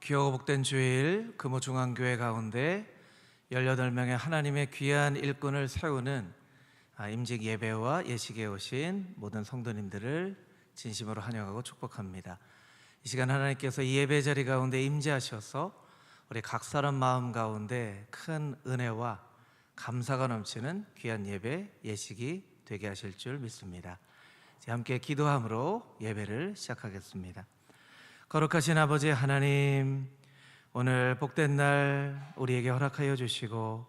귀하고 복된 주일 금호중앙교회 가운데 18명의 하나님의 귀한 일꾼을 세우는 임직 예배와 예식에 오신 모든 성도님들을 진심으로 환영하고 축복합니다. 이 시간 하나님께서 이 예배 자리 가운데 임재하셔서 우리 각 사람 마음 가운데 큰 은혜와 감사가 넘치는 귀한 예배, 예식이 되게 하실 줄 믿습니다. 함께 기도함으로 예배를 시작하겠습니다. 거룩하신 아버지 하나님, 오늘 복된 날 우리에게 허락하여 주시고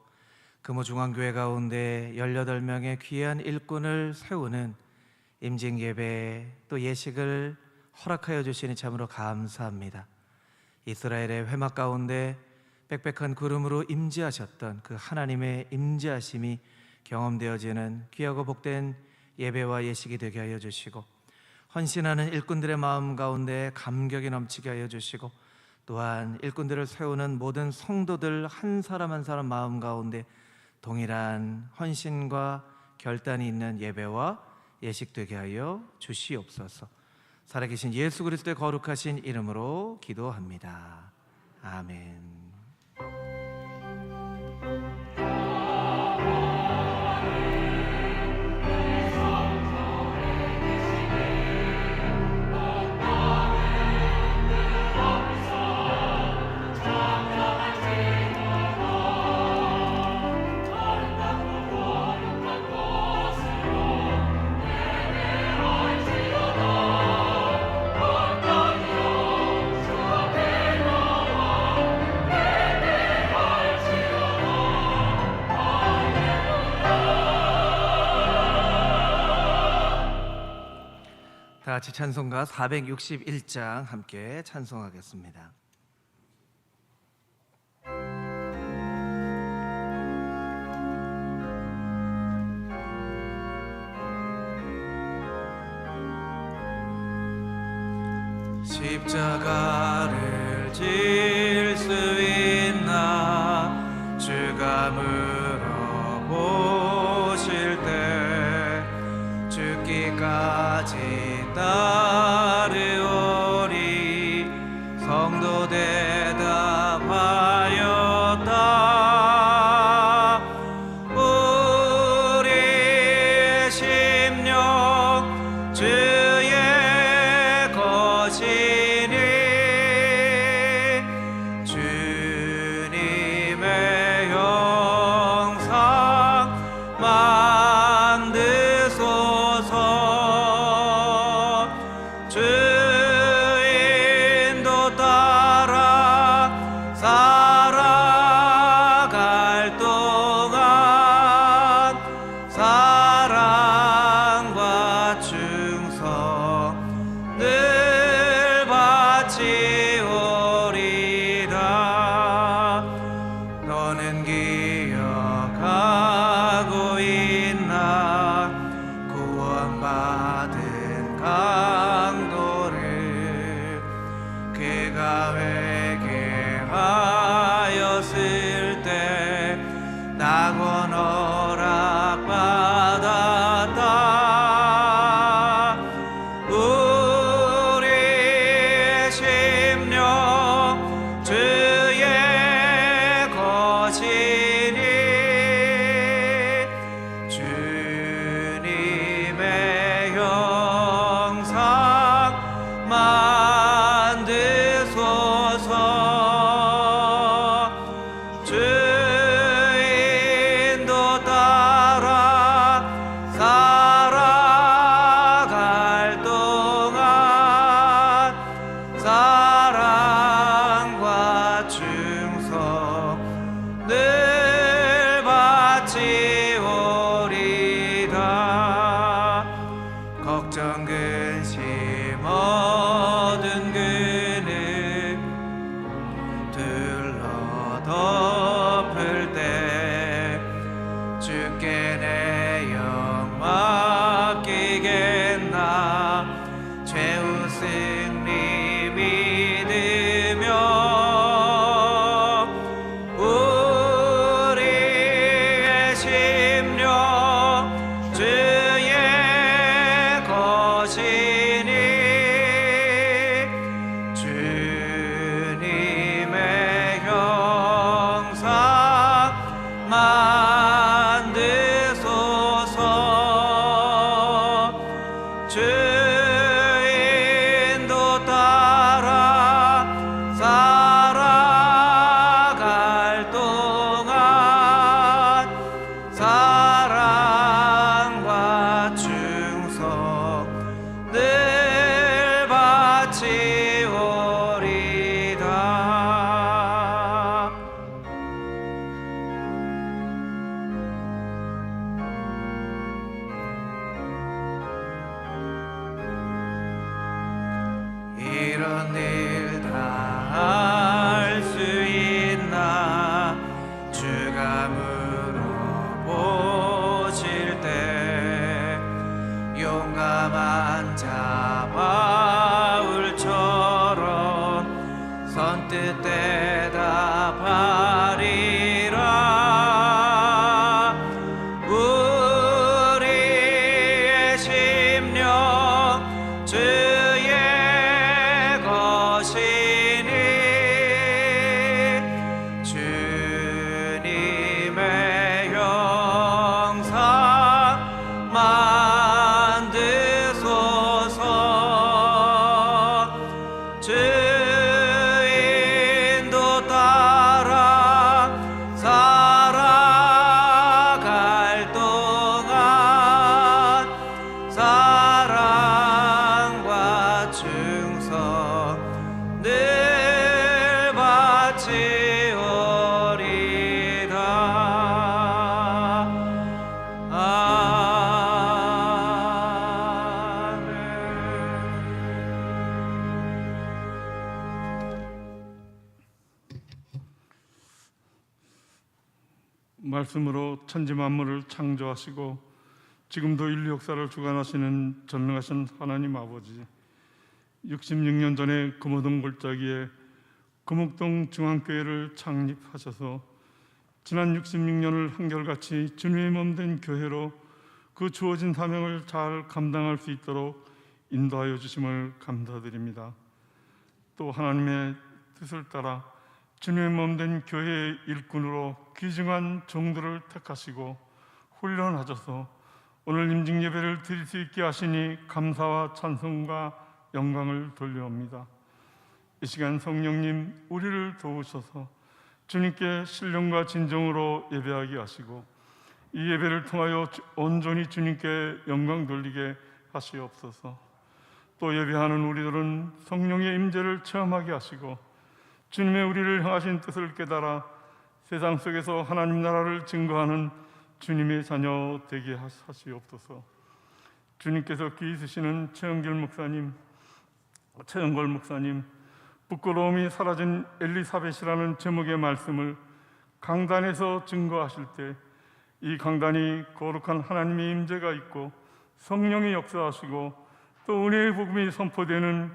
금호중앙교회 가운데 18명의 귀한 일꾼을 세우는 임직 예배 또 예식을 허락하여 주시니 참으로 감사합니다. 이스라엘의 회막 가운데 빽빽한 구름으로 임재하셨던 그 하나님의 임재하심이 경험되어지는 귀하고 복된 예배와 예식이 되게 하여 주시고, 헌신하는 일꾼들의 마음 가운데 감격이 넘치게 하여 주시고, 또한 일꾼들을 세우는 모든 성도들 한 사람 한 사람 마음 가운데 동일한 헌신과 결단이 있는 예배와 예식 되게 하여 주시옵소서. 살아계신 예수 그리스도의 거룩하신 이름으로 기도합니다. 아멘. 다 같이 찬송가 461장 함께 찬송하겠습니다. 십자가를 질 수 있나 주가 물어보실 때 죽기까지 따르오리. 성도 대답하였다. 우리 심령 주의 것이니 주님의 영상 만드소서. 그런 일 다 할 수 있나 주가 물어보실 때 용감한 자 바울처럼 선뜻 대답하리라. 우리의 심령 주의 것이니 주님의 형상 만드소서. 주 인도 따라 살아갈 동안 사랑과 충성 늘 바치오리다. 말씀으로 천지 만물을 창조하시고 지금도 인류 역사를 주관하시는 전능하신 하나님 아버지, 66년 전에 금호동 골짜기에 금옥동 중앙교회를 창립하셔서 지난 66년을 한결같이 주님의 몸된 교회로 그 주어진 사명을 잘 감당할 수 있도록 인도하여 주심을 감사드립니다. 또 하나님의 뜻을 따라 주님의 몸된 교회의 일꾼으로 귀중한 종들을 택하시고 훈련하셔서 오늘 임직 예배를 드릴 수 있게 하시니 감사와 찬송과 영광을 돌려옵니다. 이 시간 성령님 우리를 도우셔서 주님께 신령과 진정으로 예배하게 하시고 이 예배를 통하여 온전히 주님께 영광 돌리게 하시옵소서. 또 예배하는 우리들은 성령의 임재를 체험하게 하시고 주님의 우리를 향하신 뜻을 깨달아 세상 속에서 하나님 나라를 증거하는 주님의 자녀 되게 하시옵소서. 주님께서 귀 있으시는 최영걸 목사님, 부끄러움이 사라진 엘리사벳이라는 제목의 말씀을 강단에서 증거하실 때 이 강단이 거룩한 하나님의 임재가 있고 성령이 역사하시고 또 은혜의 복음이 선포되는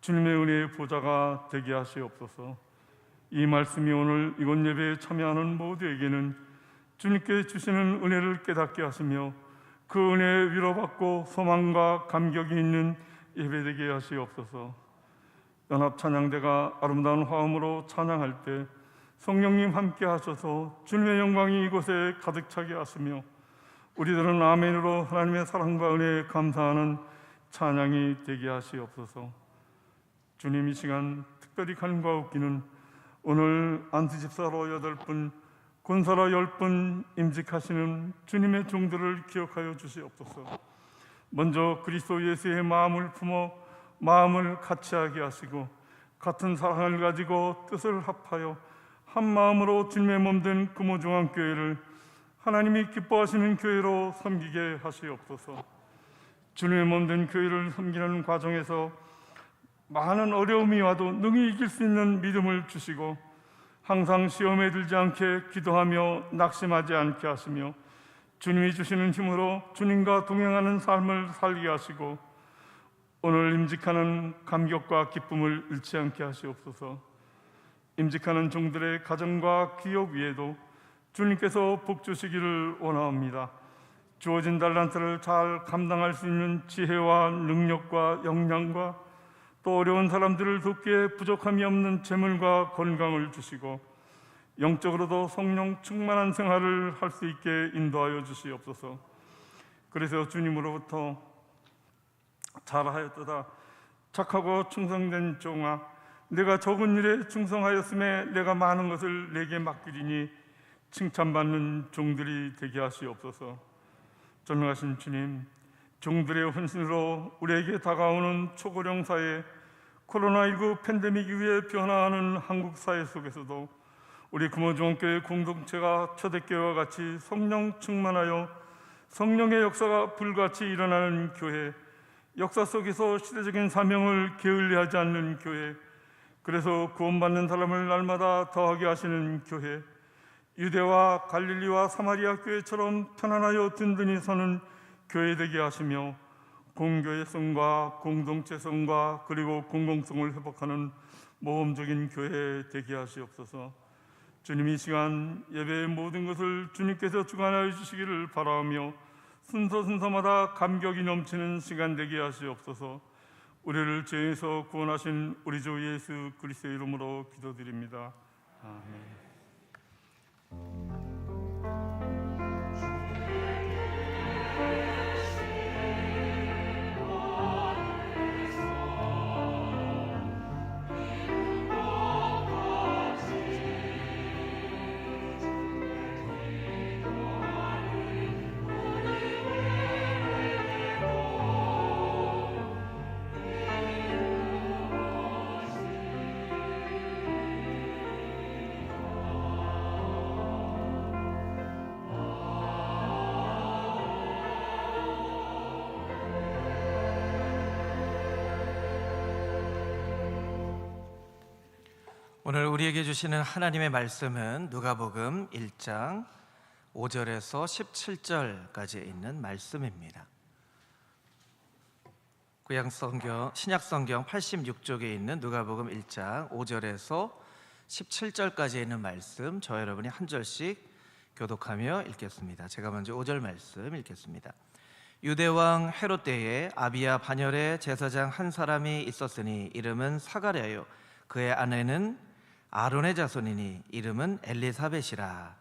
주님의 은혜의 보좌가 되게 하시옵소서. 이 말씀이 오늘 이곳 예배에 참여하는 모두에게는 주님께 주시는 은혜를 깨닫게 하시며 그 은혜에 위로받고 소망과 감격이 있는 예배되게 하시옵소서. 연합 찬양대가 아름다운 화음으로 찬양할 때 성령님 함께 하셔서 주님의 영광이 이곳에 가득 차게 하시며 우리들은 아멘으로 하나님의 사랑과 은혜에 감사하는 찬양이 되게 하시옵소서. 주님, 이 시간 특별히 간과없기는 오늘 안수집사로 8분, 권사로 10분 임직하시는 주님의 종들을 기억하여 주시옵소서. 먼저 그리스도 예수의 마음을 품어 마음을 같이하게 하시고 같은 사랑을 가지고 뜻을 합하여 한 마음으로 주님의 몸된 금호중앙교회를 하나님이 기뻐하시는 교회로 섬기게 하시옵소서. 주님의 몸된 교회를 섬기는 과정에서 많은 어려움이 와도 능히 이길 수 있는 믿음을 주시고 항상 시험에 들지 않게 기도하며 낙심하지 않게 하시며 주님이 주시는 힘으로 주님과 동행하는 삶을 살게 하시고 오늘 임직하는 감격과 기쁨을 잃지 않게 하시옵소서. 임직하는 종들의 가정과 기업 위에도 주님께서 복 주시기를 원하옵니다. 주어진 달란트를 잘 감당할 수 있는 지혜와 능력과 역량과 또 어려운 사람들을 돕기에 부족함이 없는 재물과 건강을 주시고 영적으로도 성령 충만한 생활을 할 수 있게 인도하여 주시옵소서. 그래서 주님으로부터 잘하였도다 착하고 충성된 종아, 내가 적은 일에 충성하였음에 내가 많은 것을 내게 맡기리니 칭찬받는 종들이 되게 하시옵소서. 전능하신 주님, 종들의 헌신으로 우리에게 다가오는 초고령 사회, 코로나19 팬데믹 이후에 변화하는 한국 사회 속에서도 우리 금호중앙교회 공동체가 초대교회와 같이 성령 충만하여 성령의 역사가 불같이 일어나는 교회, 역사 속에서 시대적인 사명을 게을리하지 않는 교회, 그래서 구원받는 사람을 날마다 더하게 하시는 교회, 유대와 갈릴리와 사마리아 교회처럼 편안하여 든든히 서는 교회 되게 하시며 공교회성과 공동체성과 그리고 공공성을 회복하는 모험적인 교회 되게 하시옵소서. 주님, 이 시간 예배의 모든 것을 주님께서 주관하여 주시기를 바라며 순서마다 감격이 넘치는 시간 되게 하시옵소서. 우리를 죄에서 구원하신 우리 주 예수 그리스도의 이름으로 기도드립니다. 아멘. 오늘 우리에게 주시는 하나님의 말씀은 누가복음 1장 5절에서 17절까지 있는 말씀입니다. 신약성경 86쪽에 있는 누가복음 1장 5절에서 17절까지 있는 말씀, 저 여러분이 한 절씩 교독하며 읽겠습니다. 제가 먼저 5절 말씀 읽겠습니다. 유대왕 헤롯 때에 아비야 반열에 제사장 한 사람이 있었으니 이름은 사가랴요, 그의 아내는 아론의 자손이니 이름은 엘리사벳이라.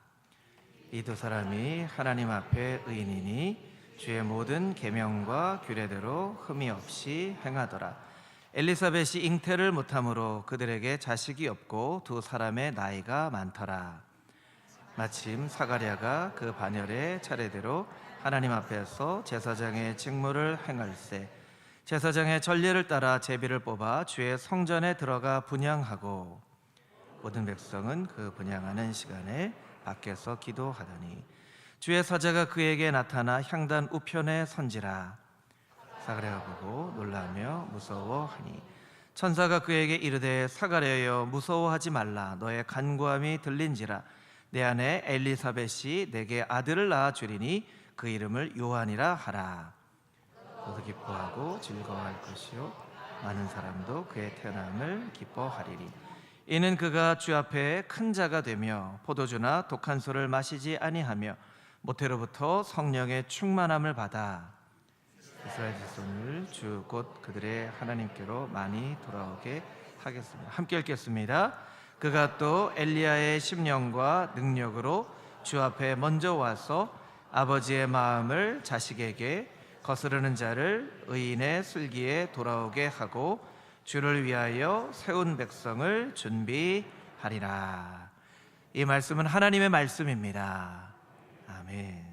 이 두 사람이 하나님 앞에 의인이니 주의 모든 계명과 규례대로 흠이 없이 행하더라. 엘리사벳이 잉태를 못함으로 그들에게 자식이 없고 두 사람의 나이가 많더라. 마침 사가랴가 그 반열에 차례대로 하나님 앞에서 제사장의 직무를 행할세 제사장의 전례를 따라 제비를 뽑아 주의 성전에 들어가 분향하고 모든 백성은 그 분향하는 시간에 밖에서 기도하더니 주의 사자가 그에게 나타나 향단 우편에 선지라. 사가랴가 보고 놀라며 무서워하니 천사가 그에게 이르되 사가랴여 무서워하지 말라. 너의 간구함이 들린지라. 내 아내 엘리사벳이 내게 아들을 낳아 주리니 그 이름을 요한이라 하라. 너도 기뻐하고 즐거워할 것이요 많은 사람도 그의 태어남을 기뻐하리니 이는 그가 주 앞에 큰 자가 되며 포도주나 독한 술을 마시지 아니하며 모태로부터 성령의 충만함을 받아 이스라엘 자손을 주 곧 그들의 하나님께로 많이 돌아오게 하겠습니다. 함께 읽겠습니다. 그가 또 엘리야의 심령과 능력으로 주 앞에 먼저 와서 아버지의 마음을 자식에게 거스르는 자를 의인의 슬기에 돌아오게 하고 주를 위하여 세운 백성을 준비하리라. 이 말씀은 하나님의 말씀입니다. 아멘.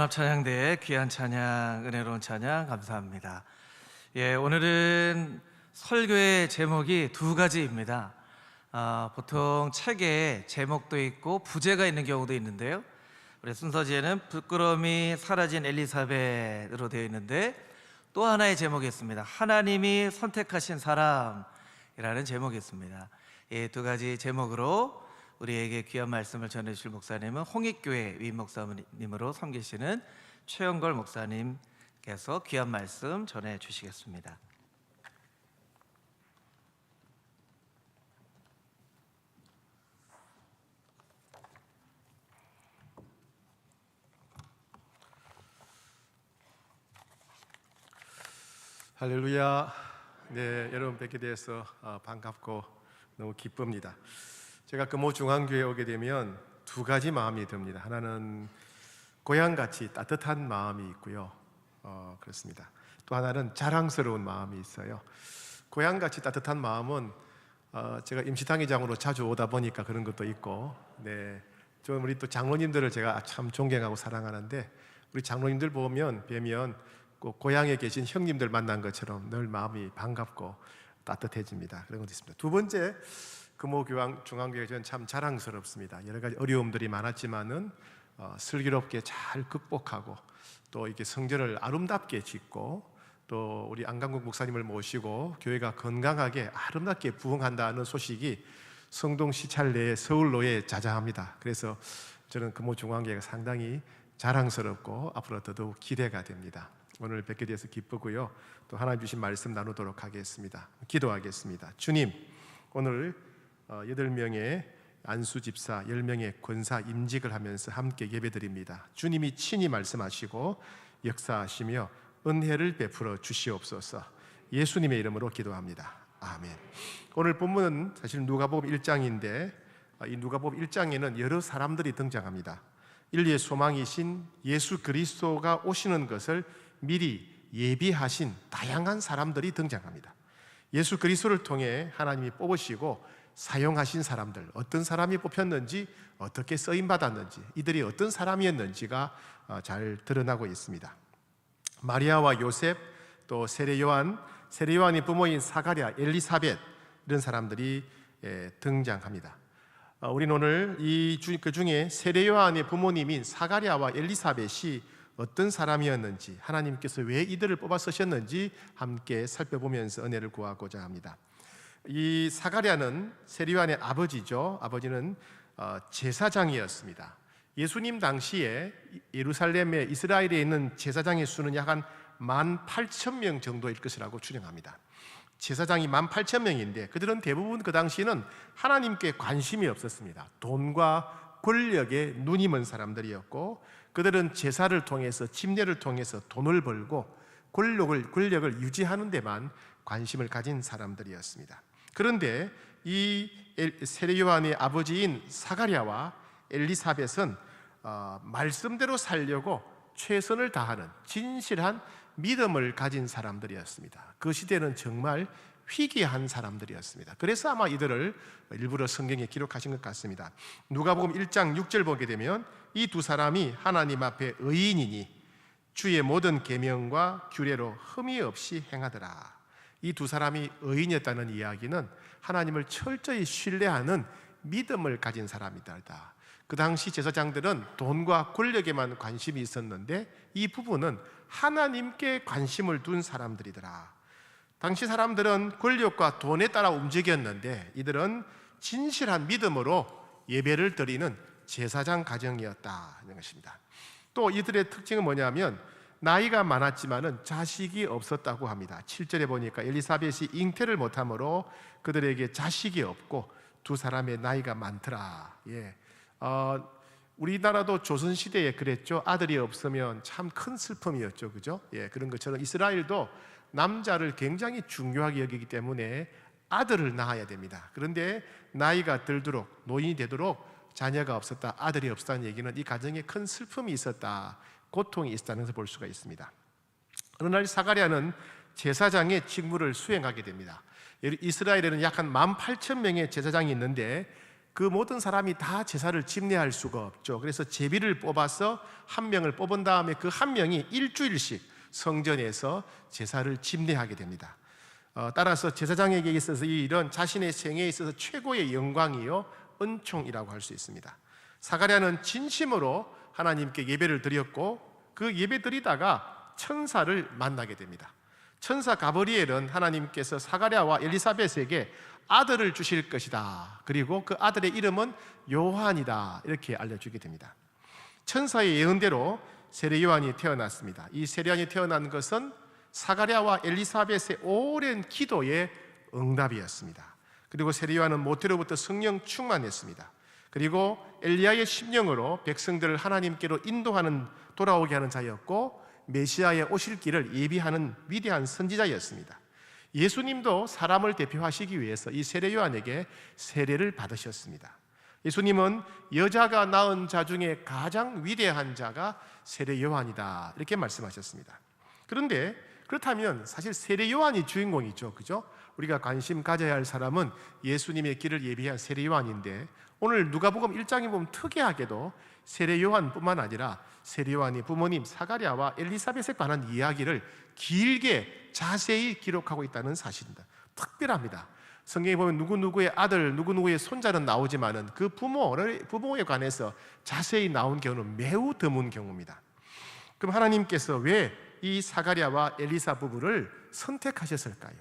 연합찬양대의 귀한 찬양, 은혜로운 찬양 감사합니다. 오늘은 설교의 제목이 두 가지입니다. 보통 책에 제목도 있고 부제가 있는 경우도 있는데요. 우리 순서지에는 부끄러움이 사라진 엘리사벳으로 되어 있는데 또 하나의 제목이 있습니다. 하나님이 선택하신 사람이라는 제목이 있습니다. 이 두 가지 제목으로 우리에게 귀한 말씀을 전해주실 목사님은 홍익교회 위목사님으로 섬기시는 최영걸 목사님께서 귀한 말씀 전해주시겠습니다. 할렐루야. 네, 여러분 뵙게 돼서 반갑고 너무 기쁩니다. 제가 금호중앙교회에 오게 되면 두 가지 마음이 듭니다. 하나는 고향같이 따뜻한 마음이 있고요. 그렇습니다. 또 하나는 자랑스러운 마음이 있어요. 고향같이 따뜻한 마음은 제가 임시당회장으로 자주 오다 보니까 그런 것도 있고, 네, 좀 우리 또 장로님들을 제가 참 존경하고 사랑하는데 우리 장로님들 뵈면 꼭 고향에 계신 형님들 만난 것처럼 늘 마음이 반갑고 따뜻해집니다. 그런 것도 있습니다. 두 번째, 금호중앙교회 저는 참 자랑스럽습니다. 여러 가지 어려움들이 많았지만은 슬기롭게 잘 극복하고 또 이렇게 성전을 아름답게 짓고 또 우리 안강국 목사님을 모시고 교회가 건강하게 아름답게 부흥한다는 소식이 성동 시찰 내에 서울로에 자자합니다. 그래서 저는 금호중앙교회가 상당히 자랑스럽고 앞으로 더더욱 기대가 됩니다. 오늘 뵙게 돼서 기쁘고요. 또 하나님 주신 말씀 나누도록 하겠습니다. 기도하겠습니다. 주님, 오늘 8명의 안수집사, 10명의 권사 임직을 하면서 함께 예배드립니다. 주님이 친히 말씀하시고 역사하시며 은혜를 베풀어 주시옵소서. 예수님의 이름으로 기도합니다. 아멘. 오늘 본문은 사실 누가복음 1장인데 이 누가복음 1장에는 여러 사람들이 등장합니다. 인류의 소망이신 예수 그리스도가 오시는 것을 미리 예비하신 다양한 사람들이 등장합니다. 예수 그리스도를 통해 하나님이 뽑으시고 사용하신 사람들, 어떤 사람이 뽑혔는지, 어떻게 쓰임받았는지, 이들이 어떤 사람이었는지가 잘 드러나고 있습니다. 마리아와 요셉, 또 세례요한의 부모인 사가랴, 엘리사벳, 이런 사람들이 등장합니다. 우리는 오늘 그 중에 세례요한의 부모님인 사가랴와 엘리사벳이 어떤 사람이었는지, 하나님께서 왜 이들을 뽑아 쓰셨는지 함께 살펴보면서 은혜를 구하고자 합니다. 이 사가랴는 세례요한의 아버지죠. 아버지는 제사장이었습니다. 예수님 당시에 예루살렘에 이스라엘에 있는 제사장의 수는 약 한 18,000명 정도일 것이라고 추정합니다. 제사장이 18,000명인데 그들은 대부분 그 당시에는 하나님께 관심이 없었습니다. 돈과 권력에 눈이 먼 사람들이었고, 그들은 제사를 통해서, 침례를 통해서 돈을 벌고 권력을 유지하는 데만 관심을 가진 사람들이었습니다. 그런데 이 세례요한의 아버지인 사가랴와 엘리사벳은 말씀대로 살려고 최선을 다하는 진실한 믿음을 가진 사람들이었습니다. 그 시대는 정말 희귀한 사람들이었습니다. 그래서 아마 이들을 일부러 성경에 기록하신 것 같습니다. 누가복음 1장 6절 보게 되면 이 두 사람이 하나님 앞에 의인이니 주의 모든 계명과 규례로 흠이 없이 행하더라. 이 두 사람이 의인이었다는 이야기는 하나님을 철저히 신뢰하는 믿음을 가진 사람이다. 그 당시 제사장들은 돈과 권력에만 관심이 있었는데 이 부부는 하나님께 관심을 둔 사람들이더라. 당시 사람들은 권력과 돈에 따라 움직였는데 이들은 진실한 믿음으로 예배를 드리는 제사장 가정이었다는 것입니다. 또 이들의 특징은 뭐냐면 나이가 많았지만은 자식이 없었다고 합니다. 7절에 보니까 엘리사벳이 잉태를 못하므로 그들에게 자식이 없고 두 사람의 나이가 많더라. 우리나라도 조선시대에 그랬죠. 아들이 없으면 참 큰 슬픔이었죠. 그죠? 그런 것처럼 이스라엘도 남자를 굉장히 중요하게 여기기 때문에 아들을 낳아야 됩니다. 그런데 나이가 들도록, 노인이 되도록 자녀가 없었다, 아들이 없었다는 얘기는 이 가정에 큰 슬픔이 있었다, 고통이 있었다는 것을 볼 수가 있습니다. 어느 날 사가랴는 제사장의 직무를 수행하게 됩니다. 이스라엘에는 약 한 18,000명의 제사장이 있는데 그 모든 사람이 다 제사를 집례할 수가 없죠. 그래서 제비를 뽑아서 한 명을 뽑은 다음에 그 한 명이 일주일씩 성전에서 제사를 집례하게 됩니다. 따라서 제사장에게 있어서 이 일은 자신의 생애에 있어서 최고의 영광이요 은총이라고 할 수 있습니다. 사가랴는 진심으로 하나님께 예배를 드렸고 그 예배 드리다가 천사를 만나게 됩니다. 천사 가브리엘은 하나님께서 사가랴와 엘리사벳에게 아들을 주실 것이다, 그리고 그 아들의 이름은 요한이다, 이렇게 알려주게 됩니다. 천사의 예언대로 세례 요한이 태어났습니다. 이 세례 요한이 태어난 것은 사가랴와 엘리사벳의 오랜 기도의 응답이었습니다. 그리고 세례 요한은 모태로부터 성령 충만했습니다. 그리고 엘리야의 심령으로 백성들을 하나님께로 인도하는, 돌아오게 하는 자였고 메시아의 오실 길을 예비하는 위대한 선지자였습니다. 예수님도 사람을 대표하시기 위해서 이 세례 요한에게 세례를 받으셨습니다. 예수님은 여자가 낳은 자 중에 가장 위대한 자가 세례 요한이다, 이렇게 말씀하셨습니다. 그런데 그렇다면 사실 세례 요한이 주인공이죠, 그죠? 우리가 관심 가져야 할 사람은 예수님의 길을 예비한 세례 요한인데, 오늘 누가복음 1장에 보면 특이하게도 세례 요한뿐만 아니라 세례 요한이 부모님 사가랴와 엘리사벳에 관한 이야기를 길게 자세히 기록하고 있다는 사실입니다. 특별합니다. 성경에 보면 누구누구의 아들, 누구누구의 손자는 나오지만은 그 부모에 관해서 자세히 나온 경우는 매우 드문 경우입니다. 그럼 하나님께서 왜 이 사가랴와 엘리사 부부를 선택하셨을까요?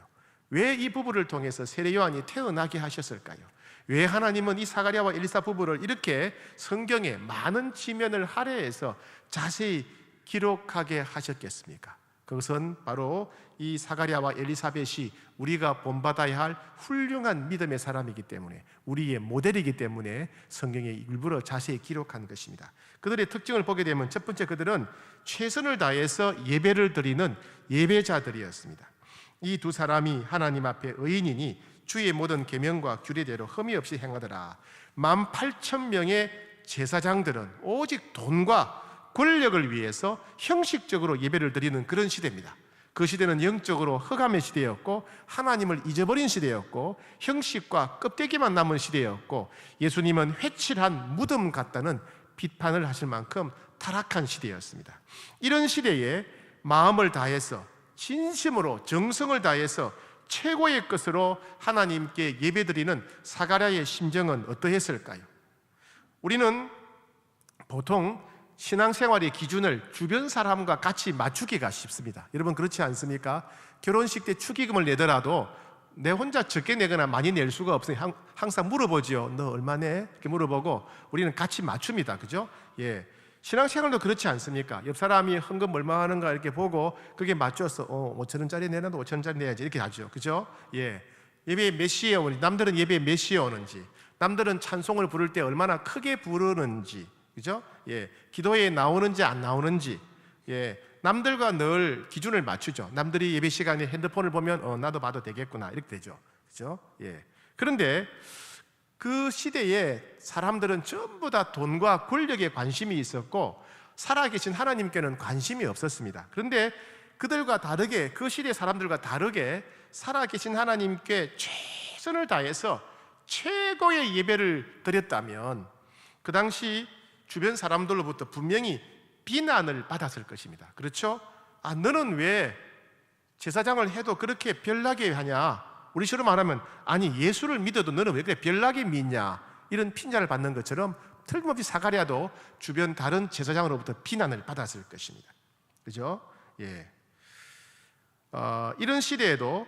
왜 이 부부를 통해서 세례 요한이 태어나게 하셨을까요? 왜 하나님은 이 사가랴와 엘리사 부부를 이렇게 성경에 많은 지면을 할애해서 자세히 기록하게 하셨겠습니까? 그것은 바로 이 사가랴와 엘리사벳이 우리가 본받아야 할 훌륭한 믿음의 사람이기 때문에, 우리의 모델이기 때문에 성경에 일부러 자세히 기록한 것입니다. 그들의 특징을 보게 되면 첫 번째, 그들은 최선을 다해서 예배를 드리는 예배자들이었습니다. 이 두 사람이 하나님 앞에 의인이니 주의 모든 계명과 규례대로 흠이 없이 행하더라. 18,000명의 제사장들은 오직 돈과 권력을 위해서 형식적으로 예배를 드리는 그런 시대입니다. 그 시대는 영적으로 흑암의 시대였고 하나님을 잊어버린 시대였고 형식과 껍데기만 남은 시대였고 예수님은 회칠한 무덤 같다는 비판을 하실 만큼 타락한 시대였습니다. 이런 시대에 마음을 다해서 진심으로 정성을 다해서 최고의 것으로 하나님께 예배드리는 사가랴의 심정은 어떠했을까요? 우리는 보통 신앙생활의 기준을 주변 사람과 같이 맞추기가 쉽습니다. 여러분 그렇지 않습니까? 결혼식 때 축의금을 내더라도 내 혼자 적게 내거나 많이 낼 수가 없으니 항상 물어보지요. 너 얼마 내? 이렇게 물어보고 우리는 같이 맞춥니다. 그죠? 예. 신앙생활도 그렇지 않습니까? 옆 사람이 헌금 얼마 하는가 이렇게 보고 그게 맞춰서 5,000원짜리 내놔도 5,000원짜리 내야지 이렇게 하죠. 그죠? 예. 예배에 몇 시에 오는지, 남들은 예배에 몇 시에 오는지, 남들은 찬송을 부를 때 얼마나 크게 부르는지, 그죠? 예. 기도에 나오는지 안 나오는지, 예. 남들과 늘 기준을 맞추죠. 남들이 예배 시간에 핸드폰을 보면 나도 봐도 되겠구나 이렇게 되죠. 그죠? 예. 그런데 그 시대에 사람들은 전부 다 돈과 권력에 관심이 있었고 살아계신 하나님께는 관심이 없었습니다. 그런데 그들과 다르게, 그 시대 사람들과 다르게 살아계신 하나님께 최선을 다해서 최고의 예배를 드렸다면 그 당시 주변 사람들로부터 분명히 비난을 받았을 것입니다. 그렇죠? 너는 왜 제사장을 해도 그렇게 별나게 하냐? 우리처럼 말하면 아니 예수를 믿어도 너는 왜 그래 별나게 믿냐? 이런 핀잔을 받는 것처럼 틀림없이 사가랴도 주변 다른 제사장으로부터 비난을 받았을 것입니다. 그죠? 예. 이런 시대에도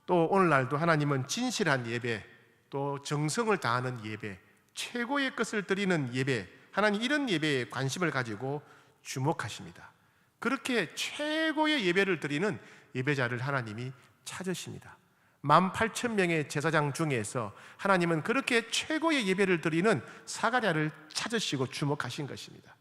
또 오늘날도 하나님은 진실한 예배, 또 정성을 다하는 예배, 최고의 것을 드리는 예배, 하나님 이런 예배에 관심을 가지고 주목하십니다. 그렇게 최고의 예배를 드리는 예배자를 하나님이 찾으십니다. 18,000명의 제사장 중에서 하나님은 그렇게 최고의 예배를 드리는 사가랴를 찾으시고 주목하신 것입니다.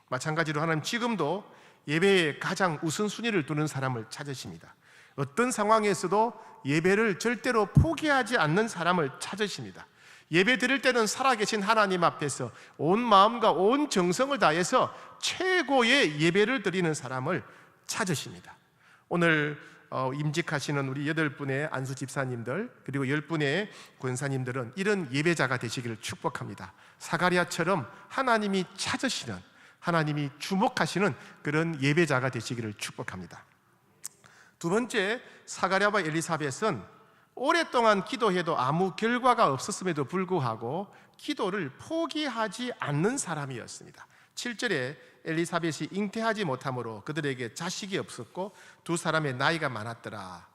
마찬가지로 하나님 지금도 예배에 가장 우선순위를 두는 사람을 찾으십니다. 어떤 상황에서도 예배를 절대로 포기하지 않는 사람을 찾으십니다. 예배 드릴 때는 살아계신 하나님 앞에서 온 마음과 온 정성을 다해서 최고의 예배를 드리는 사람을 찾으십니다. 오늘 임직하시는 우리 8분의 안수 집사님들 그리고 10분의 권사님들은 이런 예배자가 되시기를 축복합니다. 사가랴처럼 하나님이 찾으시는, 하나님이 주목하시는 그런 예배자가 되시기를 축복합니다. 두 번째, 사가랴와 엘리사벳은 오랫동안 기도해도 아무 결과가 없었음에도 불구하고 기도를 포기하지 않는 사람이었습니다. 7절에 엘리사벳이 잉태하지 못함으로 그들에게 자식이 없었고 두 사람의 나이가 많았더라.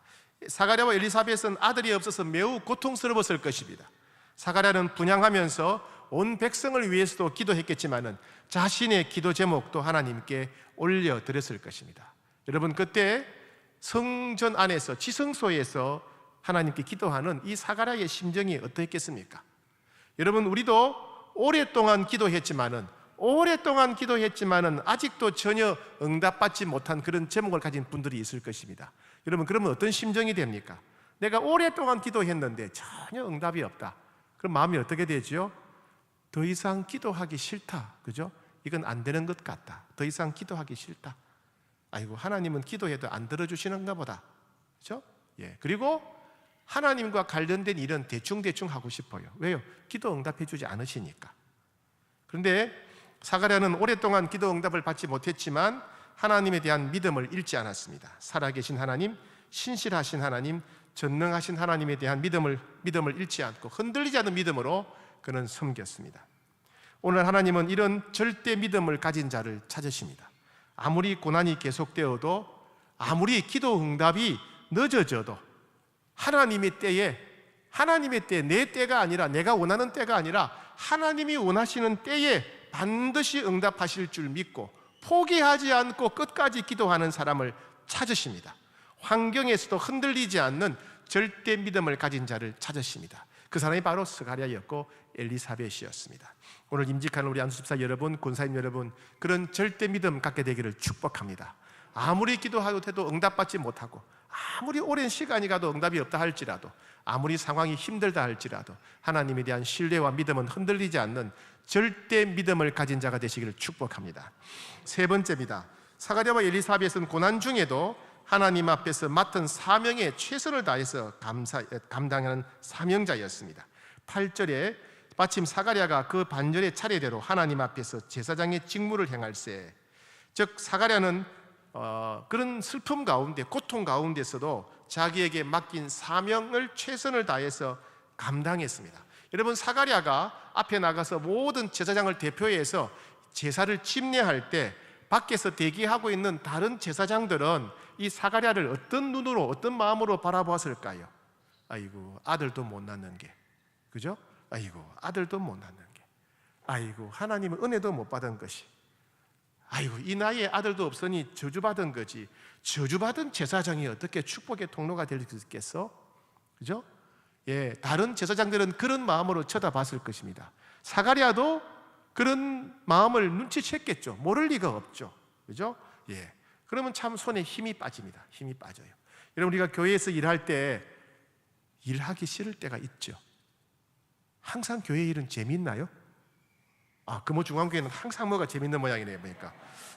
사가랴와 엘리사벳은 아들이 없어서 매우 고통스러웠을 것입니다. 사가랴는 분향하면서 온 백성을 위해서도 기도했겠지만은 자신의 기도 제목도 하나님께 올려드렸을 것입니다. 여러분, 그때 성전 안에서 지성소에서 하나님께 기도하는 이 사가랴의 심정이 어떠했겠습니까? 여러분, 우리도 오랫동안 기도했지만은 아직도 전혀 응답받지 못한 그런 제목을 가진 분들이 있을 것입니다. 여러분, 그러면 어떤 심정이 됩니까? 내가 오랫동안 기도했는데 전혀 응답이 없다. 그럼 마음이 어떻게 되죠? 더 이상 기도하기 싫다. 그죠? 이건 안 되는 것 같다. 더 이상 기도하기 싫다. 아이고, 하나님은 기도해도 안 들어주시는가 보다. 그죠? 예. 그리고 하나님과 관련된 일은 대충 하고 싶어요. 왜요? 기도 응답해 주지 않으시니까. 그런데 사가랴는 오랫동안 기도 응답을 받지 못했지만 하나님에 대한 믿음을 잃지 않았습니다. 살아계신 하나님, 신실하신 하나님, 전능하신 하나님에 대한 믿음을 잃지 않고 흔들리지 않는 믿음으로 그는 섬겼습니다. 오늘 하나님은 이런 절대 믿음을 가진 자를 찾으십니다. 아무리 고난이 계속되어도, 아무리 기도 응답이 늦어져도 하나님의 때에, 내 때가 아니라, 내가 원하는 때가 아니라 하나님이 원하시는 때에 반드시 응답하실 줄 믿고 포기하지 않고 끝까지 기도하는 사람을 찾으십니다. 환경에서도 흔들리지 않는 절대 믿음을 가진 자를 찾으십니다. 그 사람이 바로 스가랴였고 엘리사벳이었습니다. 오늘 임직하는 우리 안수집사 여러분, 권사님 여러분, 그런 절대 믿음 갖게 되기를 축복합니다. 아무리 기도해도 응답받지 못하고, 아무리 오랜 시간이 가도 응답이 없다 할지라도, 아무리 상황이 힘들다 할지라도 하나님에 대한 신뢰와 믿음은 흔들리지 않는 절대 믿음을 가진 자가 되시기를 축복합니다. 세 번째입니다. 사가랴와 엘리사벳은 고난 중에도 하나님 앞에서 맡은 사명에 최선을 다해서 감당하는 사명자였습니다. 8절에 마침 사가랴가 그 반절의 차례대로 하나님 앞에서 제사장의 직무를 행할세, 즉 사가랴는 그런 슬픔 가운데, 고통 가운데서도 자기에게 맡긴 사명을 최선을 다해서 감당했습니다. 여러분, 사가랴가 앞에 나가서 모든 제사장을 대표해서 제사를 집례할 때 밖에서 대기하고 있는 다른 제사장들은 이 사가랴를 어떤 눈으로, 어떤 마음으로 바라보았을까요? 아이고, 아들도 못 낳는 게, 그죠? 아이고, 아들도 못 낳는 게, 아이고, 하나님은 은혜도 못 받은 것이, 아이고, 이 나이에 아들도 없으니 저주받은 거지. 저주받은 제사장이 어떻게 축복의 통로가 될 수 있겠어? 그죠? 예, 다른 제사장들은 그런 마음으로 쳐다봤을 것입니다. 사가랴도 그런 마음을 눈치챘겠죠. 모를 리가 없죠. 그죠? 예. 그러면 참 손에 힘이 빠집니다. 힘이 빠져요. 여러분, 우리가 교회에서 일할 때 일하기 싫을 때가 있죠. 항상 교회 일은 재미있나요? 금호중앙교회는 항상 뭐가 재밌는 모양이네요. 보니까.